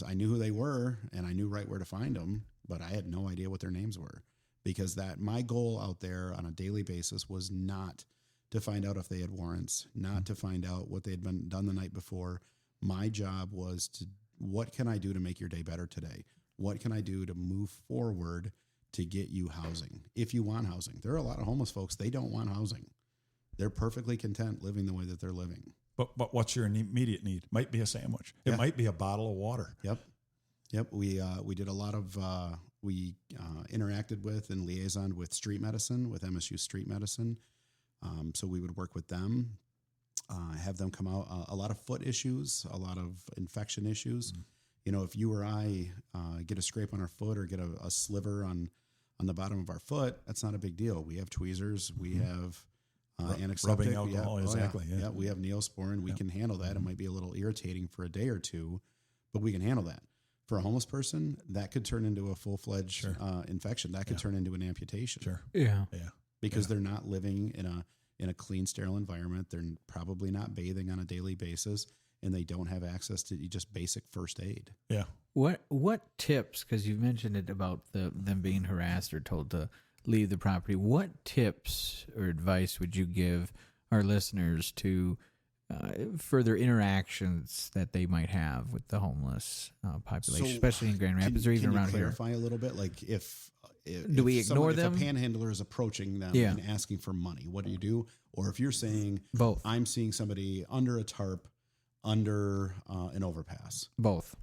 I knew who they were and I knew right where to find them, but I had no idea what their names were, because my goal out there on a daily basis was not to find out if they had warrants, not to find out what they had been done the night before. My job was what can I do to make your day better today? What can I do to move forward to get you housing? If you want housing, there are a lot of homeless folks. They don't want housing. They're perfectly content living the way that they're living. But what's your immediate need? Might be a sandwich. It might be a bottle of water. Yep. We did a lot of, we interacted with and liaisoned with street medicine, with MSU Street Medicine. So we would work with them, have them come out, a lot of foot issues, a lot of infection issues. Mm-hmm. You know, if you or I get a scrape on our foot or get a sliver on the bottom of our foot, that's not a big deal. We have tweezers, we have antiseptic. Rubbing alcohol, exactly. Yeah, we have Neosporin. We can handle that. It might be a little irritating for a day or two, but we can handle that. For a homeless person, that could turn into a full-fledged infection. That could turn into an amputation. Sure. Yeah. Because they're not living in a clean, sterile environment. They're probably not bathing on a daily basis, and they don't have access to just basic first aid. Yeah. What tips, because you mentioned it about them being harassed or told to leave the property, what tips or advice would you give our listeners to further interactions that they might have with the homeless population, especially in Grand Rapids or even around here? Clarify a little bit, like if do we ignore them? If a panhandler is approaching them and asking for money, what do you do? Or if you're saying, both, I'm seeing somebody under a tarp, under an overpass. Both.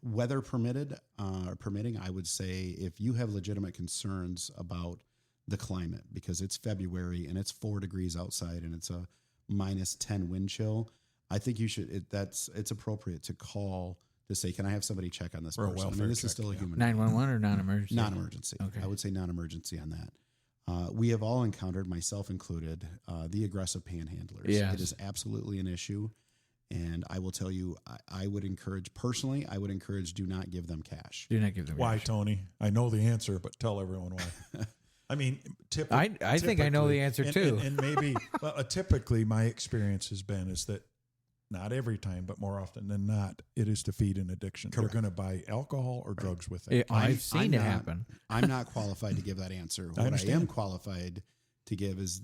Weather permitting, I would say if you have legitimate concerns about the climate, because it's February and it's 4 degrees outside and it's a -10 wind chill, I think you should. It's appropriate to call to say, "Can I have somebody check on this For a person?" welfare This check, is still a human. 911 or non-emergency? Non-emergency. Okay. I would say non-emergency on that. We have all encountered, myself included, the aggressive panhandlers. Yes. It is absolutely an issue. And I will tell you, I would encourage, do not give them cash. Do not give them Why, cash. Tony? I know the answer, but tell everyone why. I mean, I think I know the answer too. And maybe, typically my experience has been is that not every time, but more often than not, it is to feed an addiction. Correct. They're going to buy alcohol or drugs with it. I've seen it happen. I'm not qualified to give that answer. What I am qualified to give is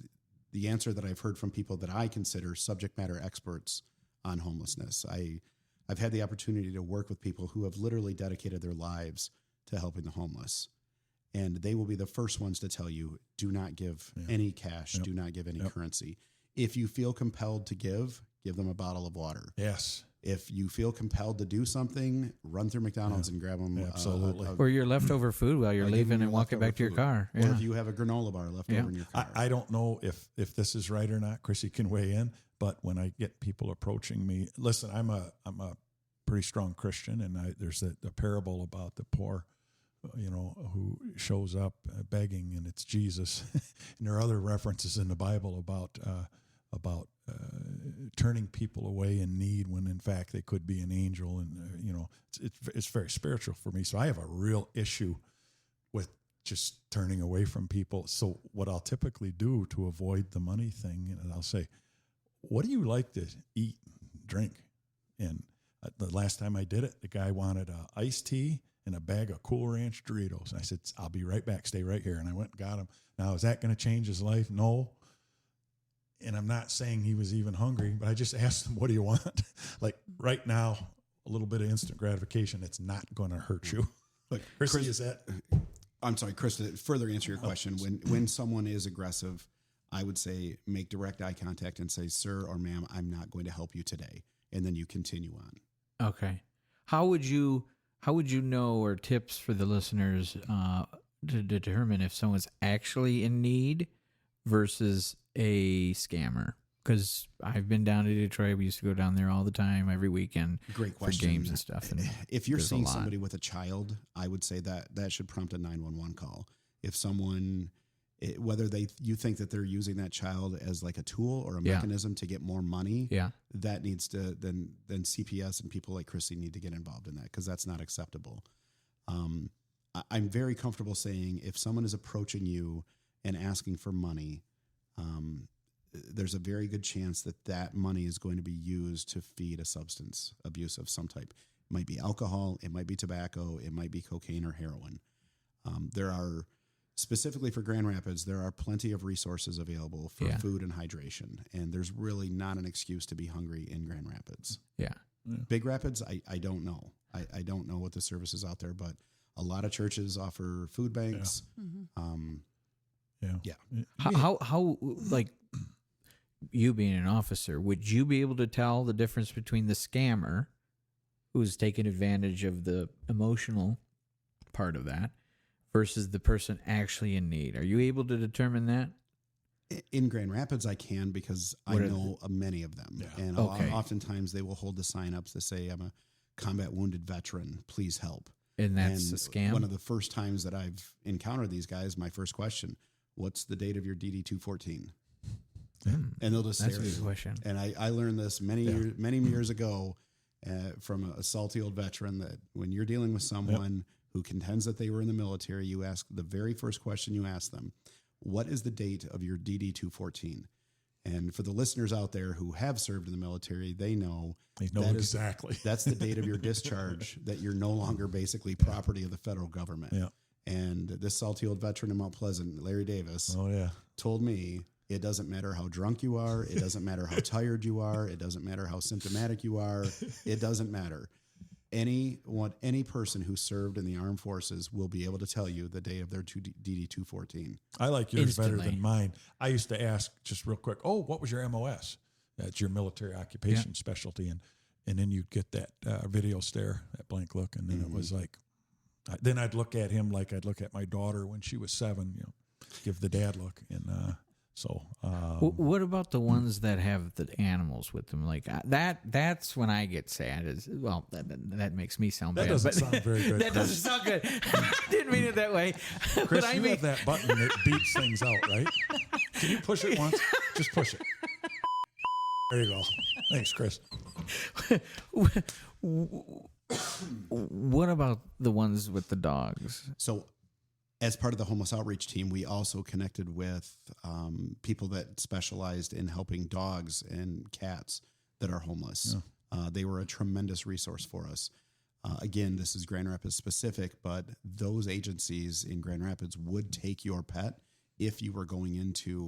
the answer that I've heard from people that I consider subject matter experts on homelessness. I've had the opportunity to work with people who have literally dedicated their lives to helping the homeless. And they will be the first ones to tell you, do not give any cash, do not give any currency. If you feel compelled to give them a bottle of water. Yes. If you feel compelled to do something, run through McDonald's and grab them. Absolutely. Or your leftover food while you're leaving and walking back to your car. Or if you have a granola bar left over in your car. I don't know if this is right or not. Chrissy can weigh in. But when I get people approaching me, listen, I'm a pretty strong Christian, and there's a parable about the poor, who shows up begging, and it's Jesus. And there are other references in the Bible about turning people away in need when in fact they could be an angel, and it's very spiritual for me. So I have a real issue with just turning away from people. So what I'll typically do to avoid the money thing, and I'll say, what do you like to eat and drink? And the last time I did it, the guy wanted an iced tea and a bag of Cool Ranch Doritos. And I said, I'll be right back. Stay right here. And I went and got him. Now, is that going to change his life? No. And I'm not saying he was even hungry, but I just asked him, what do you want? Like right now, a little bit of instant gratification. It's not going to hurt you. Like, Chrissy, is that? I'm sorry, Chris, to further answer your question, when someone is aggressive, I would say make direct eye contact and say, sir or ma'am, I'm not going to help you today. And then you continue on. Okay. How would you know, or tips for the listeners to determine if someone's actually in need versus a scammer? Because I've been down to Detroit. We used to go down there all the time, every weekend. Great for question. games and stuff. And if you're seeing somebody with a child, I would say that should prompt a 911 call. If someone, whether you think that they're using that child as like a tool or a mechanism to get more money, that needs to, then CPS and people like Chrissy need to get involved in that, because that's not acceptable. I'm very comfortable saying if someone is approaching you and asking for money, there's a very good chance that money is going to be used to feed a substance abuse of some type. might be alcohol, it might be tobacco, it might be cocaine or heroin. There are, specifically for Grand Rapids, there are plenty of resources available for food and hydration, and there's really not an excuse to be hungry in Grand Rapids. Yeah. Big Rapids, I don't know. I don't know what the service is out there, but a lot of churches offer food banks. How like, you being an officer, would you be able to tell the difference between the scammer who's taking advantage of the emotional part of that versus the person actually in need? Are you able to determine that? In Grand Rapids, I can, because I know many of them. Yeah. And oftentimes they will hold the sign-ups that say, I'm a combat wounded veteran, please help. And that's a scam? One of the first times that I've encountered these guys, my first question, what's the date of your DD-214? And they'll just That's stare a at good you. question. And I learned this many years ago from a salty old veteran, that when you're dealing with someone who contends that they were in the military, you ask the very first question you ask them, what is the date of your DD-214? And for the listeners out there who have served in the military, they know exactly. That's the date of your discharge, that you're no longer basically property of the federal government. Yeah. And this salty old veteran in Mount Pleasant, Larry Davis, told me, it doesn't matter how drunk you are. It doesn't matter how tired you are. It doesn't matter how symptomatic you are. It doesn't matter. Any person who served in the armed forces will be able to tell you the day of their DD-214. I like yours Instantly. better than mine. I used to ask just real quick, what was your MOS? That's your military occupation specialty. And then you'd get that video stare, that blank look. And then it was like, then I'd look at him like I'd look at my daughter when she was 7, give the dad look. And what about the ones that have the animals with them? Like that's when I get sad. That makes me sound bad. That doesn't sound very good. That doesn't sound good. I didn't mean it that way. Chris, you have that button that beeps things out, right? Can you push it once? Just push it. There you go. Thanks, Chris. What about the ones with the dogs? So, as part of the homeless outreach team, we also connected with people that specialized in helping dogs and cats that are homeless. Yeah. They were a tremendous resource for us. Again, this is Grand Rapids specific, but those agencies in Grand Rapids would take your pet if you were going into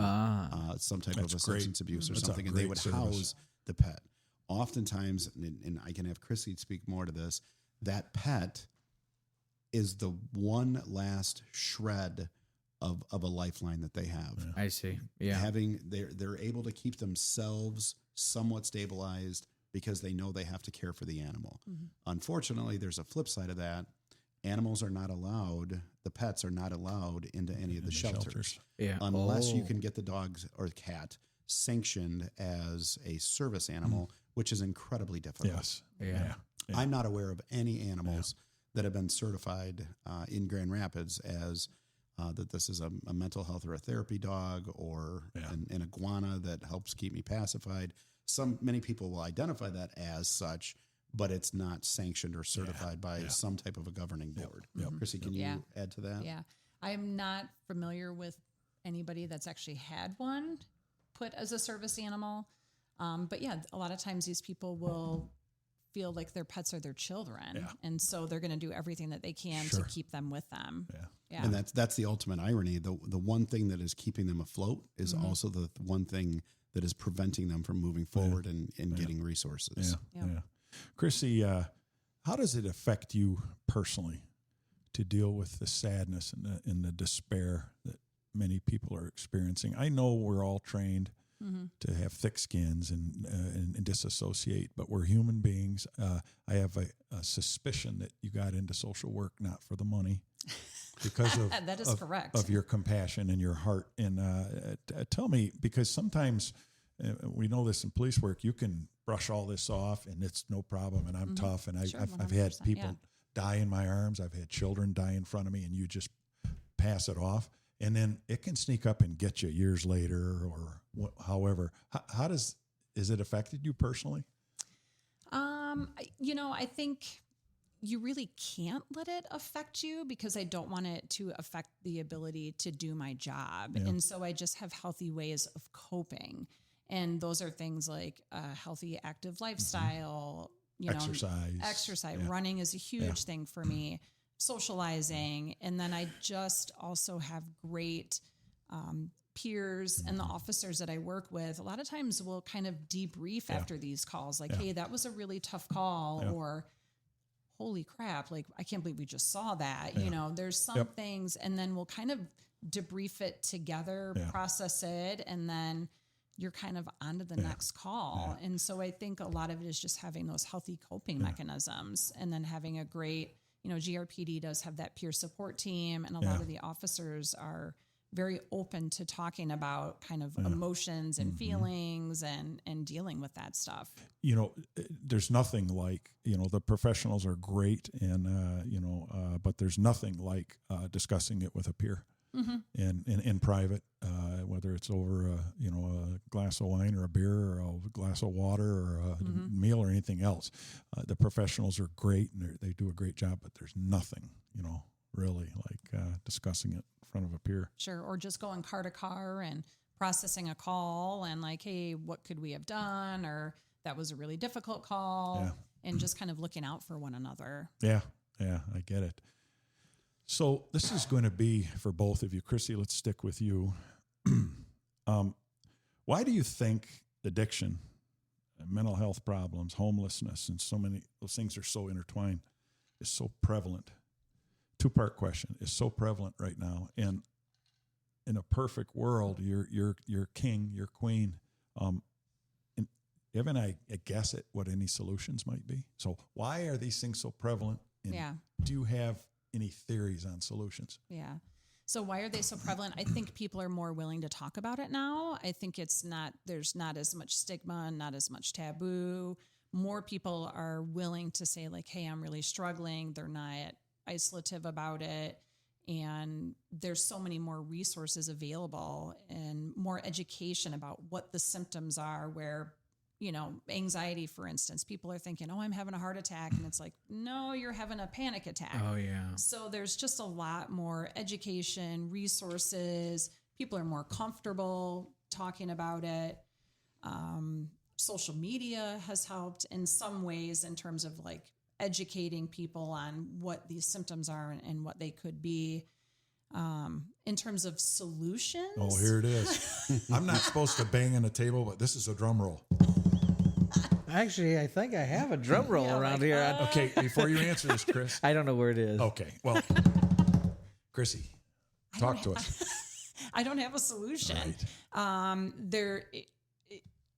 some type of a substance abuse or something, and they would house the pet. Oftentimes, and I can have Chrissy speak more to this, that pet is the one last shred of a lifeline that they have. Yeah. I see. Yeah. They're able to keep themselves somewhat stabilized because they know they have to care for the animal. Mm-hmm. Unfortunately, there's a flip side of that. Animals are not allowed, the pets are not allowed into any of the shelters. Yeah. Unless you can get the dogs or the cat sanctioned as a service animal, which is incredibly difficult. Yes. Yeah. I'm not aware of any animals that have been certified in Grand Rapids as that this is a mental health or a therapy dog or an iguana that helps keep me pacified. Many people will identify that as such, but it's not sanctioned or certified by some type of a governing board. Yep. Chrissy, can you add to that? Yeah. I'm not familiar with anybody that's actually had one put as a service animal. But a lot of times these people will feel like their pets are their children. Yeah. And so they're going to do everything that they can to keep them with them. Yeah. And that's the ultimate irony. The one thing that is keeping them afloat is also the one thing that is preventing them from moving forward and getting resources. Yeah. Chrissy, how does it affect you personally to deal with the sadness and the despair that many people are experiencing? I know we're all trained to have thick skins and disassociate, but we're human beings. I have a suspicion that you got into social work not for the money, because of that is correct, of your compassion and your heart. And tell me, because sometimes we know this in police work, you can brush all this off and it's no problem, and I'm tough, and I've had people die in my arms. I've had children die in front of me, and you just pass it off. And then it can sneak up and get you years later or however. How is it affected you personally? I think you really can't let it affect you, because I don't want it to affect the ability to do my job. Yeah. And so I just have healthy ways of coping. And those are things like a healthy, active lifestyle, exercise. Running is a huge thing for me. Socializing. And then I just also have great peers and the officers that I work with. A lot of times we'll kind of debrief after these calls, like, hey, that was a really tough call, or holy crap, like, I can't believe we just saw that. There's some things, and then we'll kind of debrief it together, process it, and then you're kind of on to the next call. And so I think a lot of it is just having those healthy coping mechanisms, and then having a great, GRPD does have that peer support team, and a lot of the officers are very open to talking about kind of emotions and feelings and dealing with that stuff. There's nothing like, the professionals are great, and, but there's nothing like discussing it with a peer. And in private, whether it's over a glass of wine or a beer or a glass of water or a meal or anything else, the professionals are great and they do a great job. But there's nothing, really like discussing it in front of a peer. Sure, or just going car to car and processing a call and like, hey, what could we have done? Or that was a really difficult call, and just kind of looking out for one another. Yeah, I get it. So this is going to be for both of you. Chrissy, let's stick with you. Why do you think addiction, mental health problems, homelessness, and so many those things are so intertwined, is so prevalent? Two-part question, is so prevalent right now. And in a perfect world, you're king, you're queen. And you have any guess at what any solutions might be? So why are these things so prevalent? And do you have any theories on solutions? Yeah. So why are they so prevalent? I think people are more willing to talk about it now. I think there's not as much stigma, not as much taboo. More people are willing to say like, hey, I'm really struggling. They're not isolative about it. And there's so many more resources available and more education about what the symptoms are, where anxiety, for instance, people are thinking, oh, I'm having a heart attack. And it's like, no, you're having a panic attack. Oh, yeah. So there's just a lot more education, resources. People are more comfortable talking about it. Social media has helped in some ways in terms of like educating people on what these symptoms are and what they could be. In terms of solutions. Oh, here it is. I'm not supposed to bang on the table, but this is a drum roll. Actually, I think I have a drum roll around here. Okay, before you answer this, Chris. I don't know where it is. Okay, well, Chrissy, talk to us. I don't have a solution. Right.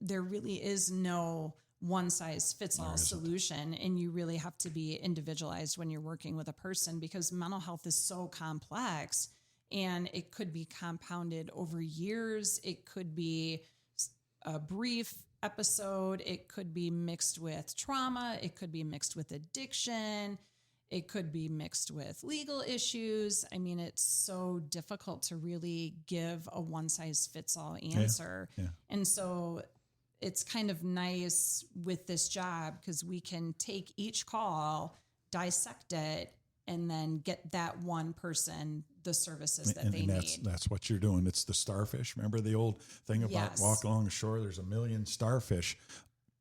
There really is no one-size-fits-all solution, and you really have to be individualized when you're working with a person, because mental health is so complex, and it could be compounded over years. It could be a brief episode. It could be mixed with trauma. It could be mixed with addiction. It could be mixed with legal issues. I mean, it's so difficult to really give a one-size-fits-all answer. Yeah. And so it's kind of nice with this job because we can take each call, dissect it, and then get that one person the services that they need. That's what you're doing. It's the starfish. Remember the old thing about walking along the shore? There's a million starfish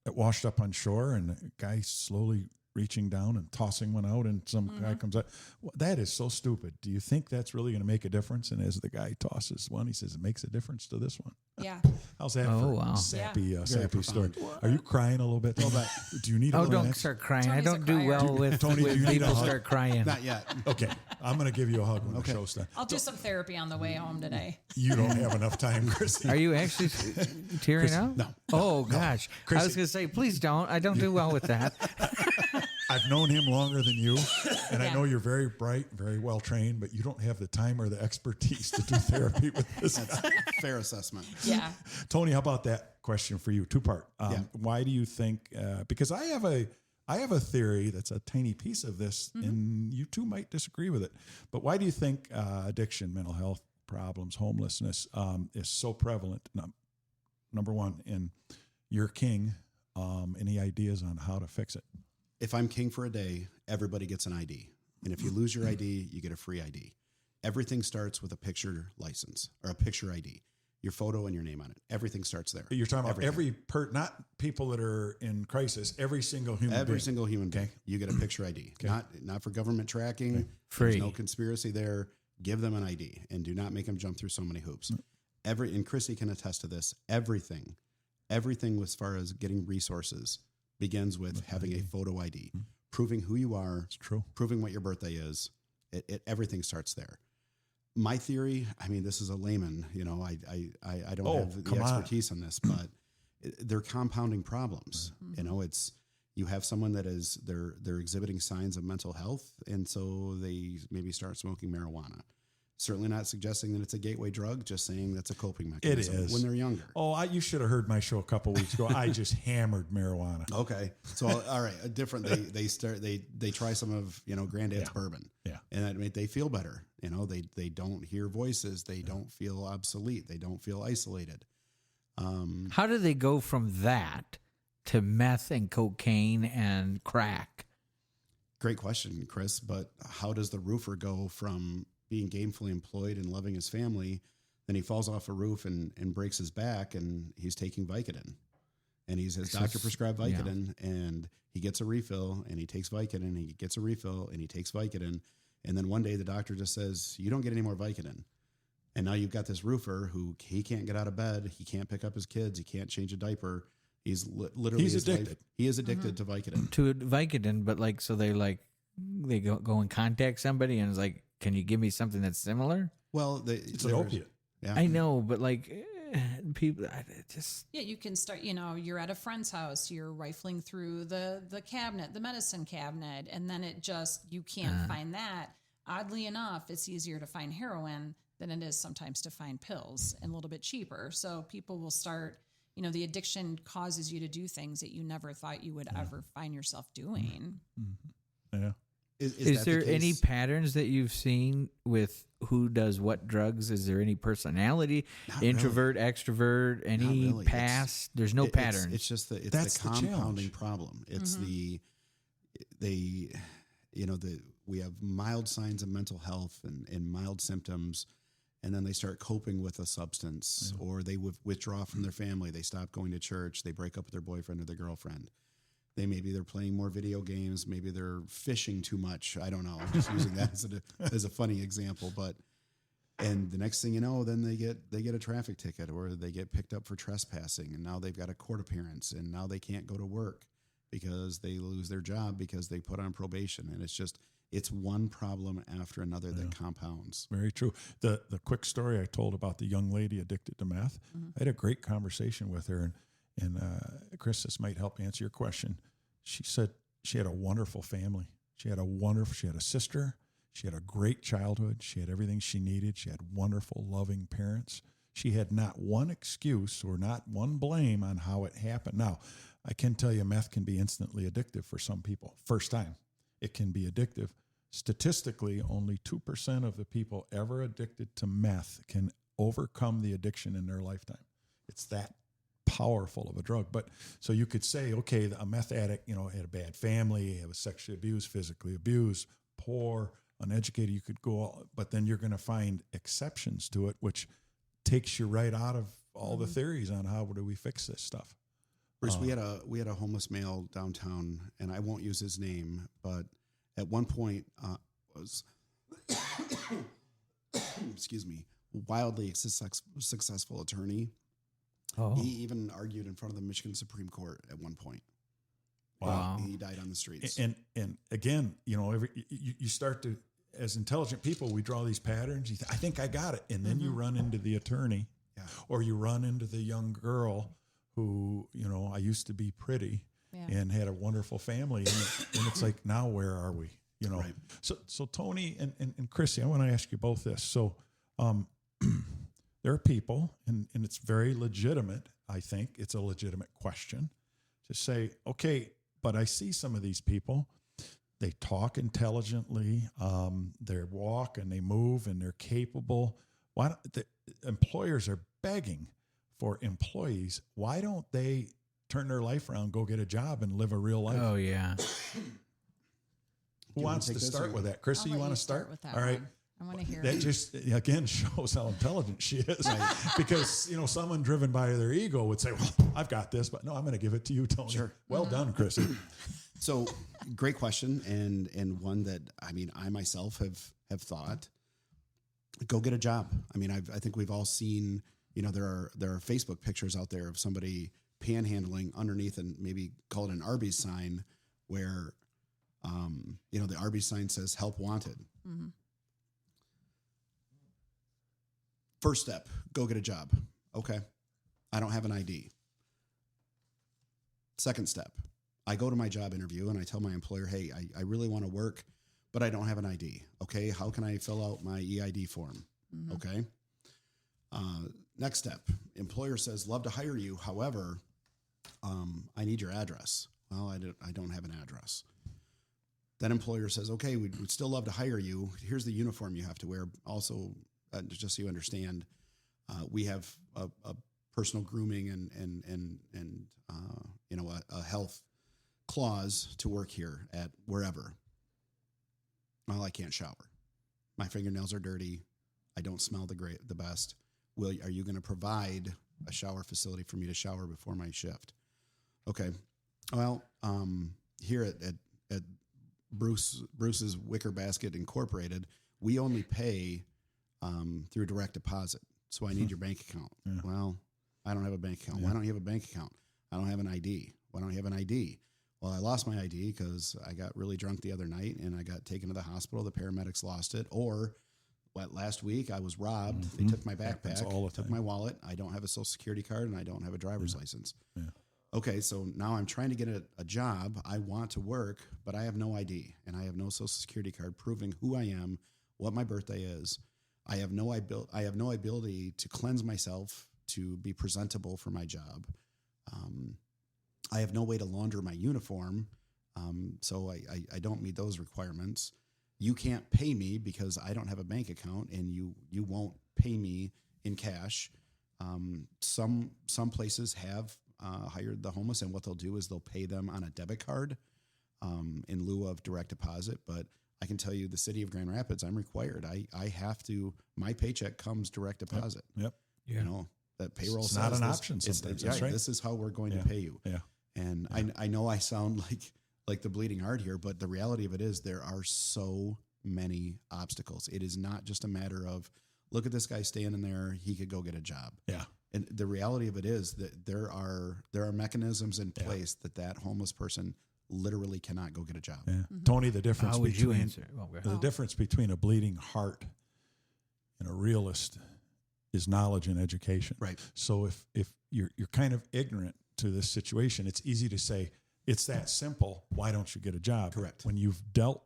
that washed up on shore, and the guy slowly reaching down and tossing one out, and some guy comes up. Well, that is so stupid. Do you think that's really going to make a difference? And as the guy tosses one, he says, it makes a difference to this one. Yeah. How's that for sappy story? Are you crying a little bit? Do you need a little don't start crying. Tony's I don't do well with Tony, when do you need people a hug? start crying. Not yet. Okay. I'm going to give you a hug when the show's done. I'll do some therapy on the way home today. You don't have enough time, Chrissy. Are you actually tearing up? No. Oh, gosh. Chrissy. I was going to say, please don't. I don't do well with that. I've known him longer than you, and I know you're very bright, very well trained, but you don't have the time or the expertise to do therapy with this. That's a fair assessment. Yeah. Tony, how about that question for you? Two-part. Why do you think? Because I have a theory that's a tiny piece of this, and you two might disagree with it. But why do you think addiction, mental health problems, homelessness is so prevalent? Number one, and you're king. Any ideas on how to fix it? If I'm king for a day, everybody gets an ID. And if you lose your ID, you get a free ID. Everything starts with a picture license or a picture ID. your photo and your name on it. Everything starts there. You're talking about Everything. not people that are in crisis, every single human being. Every single human being. You get a picture ID. Not for government tracking. Free. There's no conspiracy there. Give them an ID and do not make them jump through so many hoops. And Chrissy can attest to this. Everything as far as getting resources begins with having a photo ID, proving who you are. It's true. Proving what your birthday is. Everything starts there. My theory, I mean, this is a layman, you know, I don't have the expertise on this, but they're compounding problems. You know, you have someone that is, they're exhibiting signs of mental health. And so they maybe start smoking marijuana. Certainly not suggesting that it's a gateway drug, just saying that's a coping mechanism. It is. When they're younger. Oh, you should have heard my show a couple weeks ago. I just hammered marijuana. Okay. So, all right. They try some of, you know, granddad's bourbon. Yeah. And they feel better. You know, they don't hear voices. They don't feel obsolete. They don't feel isolated. How do they go from that to meth and cocaine and crack? Great question, Chris. But how does the roofer go from being gainfully employed and loving his family, then he falls off a roof and breaks his back, and he's taking Vicodin, and his doctor prescribed Vicodin, and he gets a refill, and he takes Vicodin, he gets a refill, and he takes Vicodin, and then one day the doctor just says, you don't get any more Vicodin. And now you've got this roofer who he can't get out of bed, he can't pick up his kids, he can't change a diaper. He's literally addicted. He is addicted to Vicodin. To Vicodin, but like, so they go and contact somebody and it's like, can you give me something that's similar? Well, it's an opiate. Yeah. I know, but like people just... Yeah, you can start, you know, you're at a friend's house, you're rifling through the cabinet, the medicine cabinet, and then you can't find that. Oddly enough, it's easier to find heroin than it is sometimes to find pills, and a little bit cheaper. So people will start, you know, the addiction causes you to do things that you never thought you would ever find yourself doing. Mm-hmm. Yeah. Is there any patterns that you've seen with who does what drugs? Is there any personality, Not introvert, extrovert, any really. past? There's no pattern. It's just the compounding challenge. Problem. It's we have mild signs of mental health and mild symptoms, and then they start coping with a substance, or they withdraw from their family. They stop going to church. They break up with their boyfriend or their girlfriend. They're playing more video games. Maybe they're fishing too much. I don't know. I'm just using that as a funny example. And the next thing you know, then they get a traffic ticket, or they get picked up for trespassing, and now they've got a court appearance, and now they can't go to work because they lose their job because they put on probation. And it's one problem after another that compounds. Very true. The quick story I told about the young lady addicted to meth, I had a great conversation with her, and Chris, this might help answer your question. She said she had a wonderful family. She had a sister. She had a great childhood. She had everything she needed. She had wonderful, loving parents. She had not one excuse or not one blame on how it happened. Now, I can tell you meth can be instantly addictive for some people. First time, it can be addictive. Statistically, only 2% of the people ever addicted to meth can overcome the addiction in their lifetime. It's that powerful of a drug. But so you could say, okay, a meth addict, you know, had a bad family, he was sexually abused, physically abused, poor, uneducated. You could go, but then you're going to find exceptions to it, which takes you right out of all the theories on how do we fix this stuff. Bruce, we had a homeless male downtown, and I won't use his name, but at one point was excuse me, wildly successful attorney. Oh. He even argued in front of the Michigan Supreme Court at one point. Wow. He died on the streets. And again, you know, you start to, as intelligent people, we draw these patterns. I think I got it. And then you run into the attorney, or you run into the young girl who, you know, I used to be pretty and had a wonderful family. And it's like, now where are we? You know? Right. So Tony and Chrissy, I want to ask you both this. So there are people, and it's very legitimate, I think it's a legitimate question, to say, okay, but I see some of these people, they talk intelligently, they walk and they move and they're capable. Why don't the employers are begging for employees? Why don't they turn their life around, go get a job and live a real life? Oh, yeah. Who wants to start with that? Chrissy, you want to start? With that All right. one. I want to hear That it. just, again, shows how intelligent she is. Because, someone driven by their ego would say, well, I've got this, but no, I'm going to give it to you, Tony. Sure. Well done, Chrissy. So great question. And one that, I myself have thought, go get a job. I think we've all seen, there are Facebook pictures out there of somebody panhandling underneath and maybe call it an Arby's sign where, the Arby's sign says help wanted. Mm-hmm. First step, go get a job. Okay. I don't have an ID. Second step, I go to my job interview and I tell my employer, hey, I really want to work, but I don't have an ID. Okay. How can I fill out my EID form? Mm-hmm. Okay. Next step, employer says, love to hire you. However, I need your address. Well, I don't have an address. Then employer says, okay, we'd still love to hire you. Here's the uniform you have to wear. Also, just so you understand, we have a personal grooming and a health clause to work here at wherever. Well, I can't shower. My fingernails are dirty. I don't smell the best. Are you going to provide a shower facility for me to shower before my shift? Okay. Well, here at Bruce's Wicker Basket Incorporated, we only pay through direct deposit. So I need your bank account. Yeah. Well, I don't have a bank account. Yeah. Why don't you have a bank account? I don't have an ID. Why don't you have an ID? Well, I lost my ID because I got really drunk the other night and I got taken to the hospital. The paramedics lost it. Or last week I was robbed. Mm-hmm. They took my backpack, took my wallet. I don't have a social security card and I don't have a driver's license. Yeah. Okay, so now I'm trying to get a job. I want to work, but I have no ID and I have no social security card proving who I am, what my birthday is. I have no ability to cleanse myself to be presentable for my job. I have no way to launder my uniform, so I don't meet those requirements. You can't pay me because I don't have a bank account, and you won't pay me in cash. Some places have hired the homeless, and what they'll do is they'll pay them on a debit card in lieu of direct deposit. But I can tell you, the city of Grand Rapids, I'm required. I have to. My paycheck comes direct deposit. Yep. Yeah. That payroll. It's not an option sometimes. That's right. This is how we're going to pay you. Yeah. And I know I sound like the bleeding heart here, but the reality of it is there are so many obstacles. It is not just a matter of, look at this guy standing there, he could go get a job. Yeah. And the reality of it is that there are mechanisms in place that homeless person literally cannot go get a job. Yeah. Mm-hmm. Tony, the difference How would you answer? The difference between a bleeding heart and a realist is knowledge and education. Right. So if you're kind of ignorant to this situation, it's easy to say, it's that simple, why don't you get a job? Correct. When you've dealt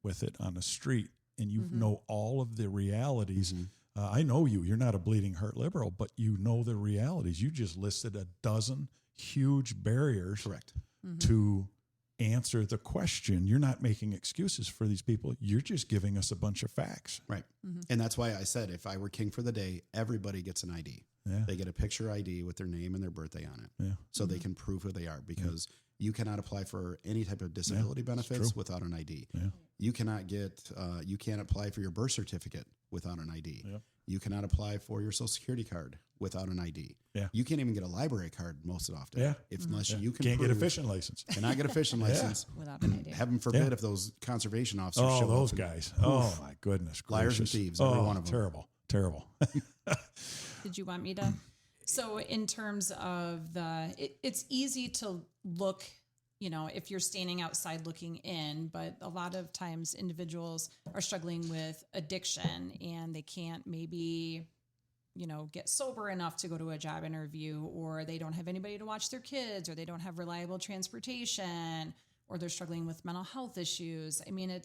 with it on the street and you know all of the realities. I know you're not a bleeding heart liberal, but you know the realities. You just listed a dozen huge barriers. Correct. To answer the question. You're not making excuses for these people. You're just giving us a bunch of facts. Right. And that's why I said, if I were king for the day, everybody gets an ID. Yeah. They get a picture ID with their name and their birthday on it. Yeah. So they can prove who they are, because you cannot apply for any type of disability benefits without an ID. Yeah. You cannot you can't apply for your birth certificate without an ID. Yep. You cannot apply for your social security card without an ID. Yeah. You can't even get a library card most often. Yeah. Unless you can't get a fishing license. Cannot get a fishing license. Without an ID. Heaven forbid if those conservation officers Oh, show those up. guys. Oh my goodness gracious. Liars and thieves, every one of them. Terrible. Did you want me to? So in terms of it's easy to look, if you're standing outside looking in, but a lot of times individuals are struggling with addiction and they can't maybe, get sober enough to go to a job interview, or they don't have anybody to watch their kids, or they don't have reliable transportation, or they're struggling with mental health issues. I mean,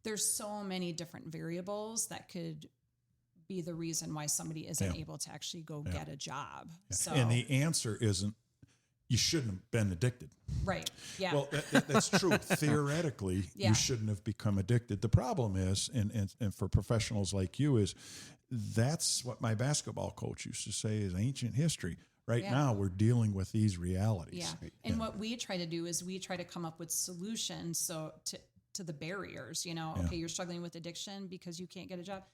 there's so many different variables that could be the reason why somebody isn't able to actually go get a job. Yeah. So, and the answer isn't, you shouldn't have been addicted. right. Yeah. Well, that's true. Theoretically, you shouldn't have become addicted. The problem is, and for professionals like you, is that's what my basketball coach used to say is ancient history. Right now, we're dealing with these realities. Yeah. And what we try to do is we try to come up with solutions the barriers, Yeah. okay, you're struggling with addiction because you can't get a job,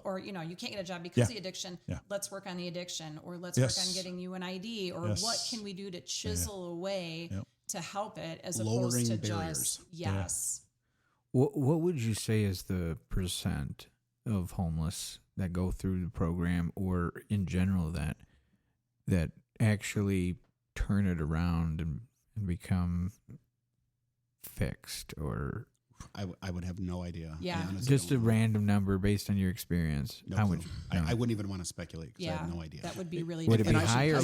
or, you can't get a job because of the addiction. Yeah. Let's work on the addiction, or let's Yes. work on getting you an ID, or Yes. what can we do to chisel away Yep. to help it, as Lowering opposed to barriers. just, yes. What would you say is the percent of homeless that go through the program, or in general that actually turn it around and become fixed, or I would have no idea. I Yeah. honestly just a don't know. random number based on your experience? No How clue. would you, I wouldn't even want to speculate because I Yeah, have no idea. that would be really would it be difficult. high or I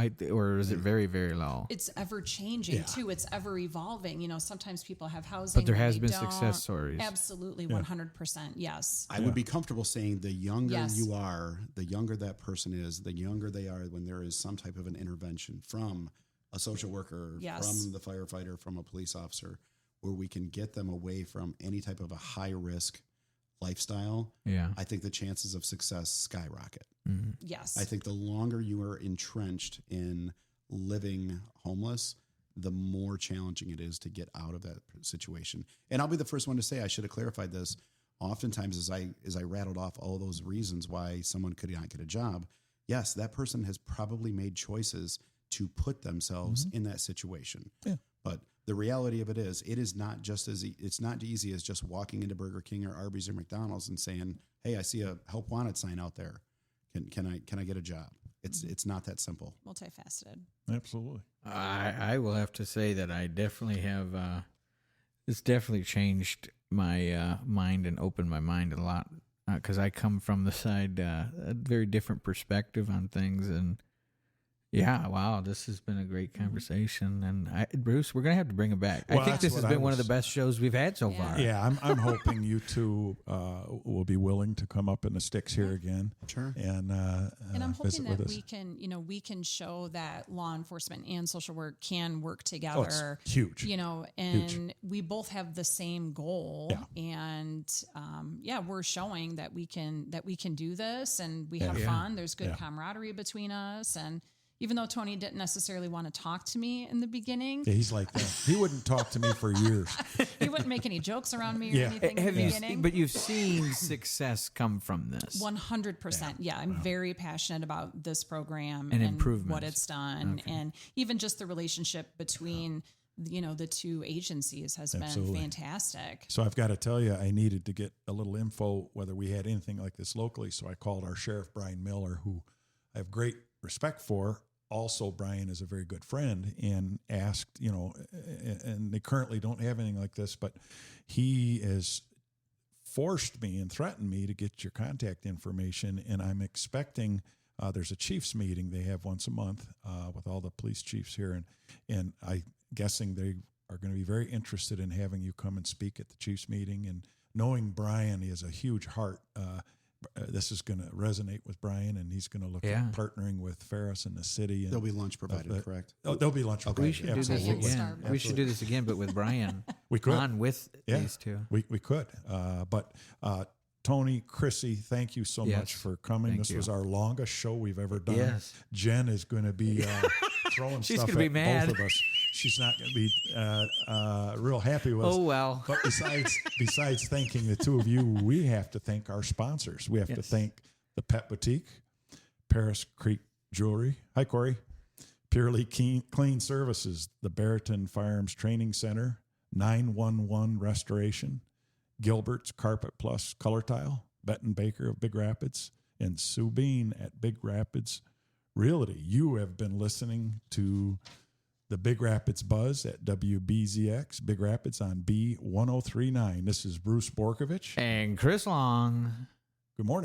should- low? Or is it very, very low? It's ever changing Yeah. too. It's ever evolving. Sometimes people have housing, But there where has they been don't. success stories. Absolutely, 100%. Yes. I would be comfortable saying the younger Yes. you are, the younger that person is, the younger they are when there is some type of an intervention from a social worker, Yes. from the firefighter, from a police officer, where we can get them away from any type of a high risk lifestyle. Yeah. I think the chances of success skyrocket. Yes. I think the longer you are entrenched in living homeless, the more challenging it is to get out of that situation. And I'll be the first one to say, I should have clarified this. Oftentimes, as I rattled off all those reasons why someone could not get a job, yes, that person has probably made choices to put themselves in that situation. Yeah. But the reality of it is not just it's not easy as just walking into Burger King or Arby's or McDonald's and saying, "Hey, I see a help wanted sign out there. Can I get a job?" It's not that simple. Multifaceted. Absolutely. I will have to say that I definitely have. It's definitely changed my mind and opened my mind a lot, because I come from the side, a very different perspective on things. And yeah, wow, this has been a great conversation. And Bruce, we're gonna have to bring it back. Well, I think that's this has what been I one of the was- best shows we've had so Yeah. far. Yeah, I'm hoping you two will be willing to come up in the sticks here again. Sure. And And I'm hoping visit with that us. we can show that law enforcement and social work can work Oh, it's together. huge. And we both have the same goal. Yeah. And we're showing that we can do this, and we have Yeah. fun. There's good Yeah. camaraderie between us. And even though Tony didn't necessarily want to talk to me in the beginning, Yeah, he's like that. He wouldn't talk to me for years. he wouldn't make any jokes around me or Yeah. anything in Have the you? beginning. But you've seen success come from this. 100%. Yeah, I'm very passionate about this program And what improvements. it's done, and even just the relationship between the two agencies has Absolutely. been fantastic. So I've got to tell you, I needed to get a little info whether we had anything like this locally. So I called our sheriff, Brian Miller, who I have great respect for. Also, Brian is a very good friend, and asked, and they currently don't have anything like this, but he has forced me and threatened me to get your contact information. And I'm expecting, there's a chiefs meeting they have once a month with all the police chiefs here. And I'm guessing they are going to be very interested in having you come and speak at the chiefs meeting. And knowing Brian, he has a huge heart. This is going to resonate with Brian, and he's going to look at partnering with Ferris in the city. And There'll be lunch provided, correct? there'll be lunch. We provided. should do this Absolutely. again. We should do this again, but with Brian We could. on with Yeah. these two. We could. But Tony, Chrissy, thank you so Yes. much for coming. Thank This you. was our longest show we've ever done. Yes. Jen is going to be throwing She's stuff gonna be at mad. both of us. She's not going to be real happy with us. Oh well. But besides thanking the two of you, we have to thank our sponsors. We have to thank the Pet Boutique, Paris Creek Jewelry. Hi, Corey. Purely Clean Services, the Barrington Firearms Training Center, 911 Restoration, Gilbert's Carpet Plus Color Tile, Benton Baker of Big Rapids, and Sue Bean at Big Rapids Realty. You have been listening to the Big Rapids Buzz at WBZX, Big Rapids on B1039. This is Bruce Borkovich. And Chris Long. Good morning.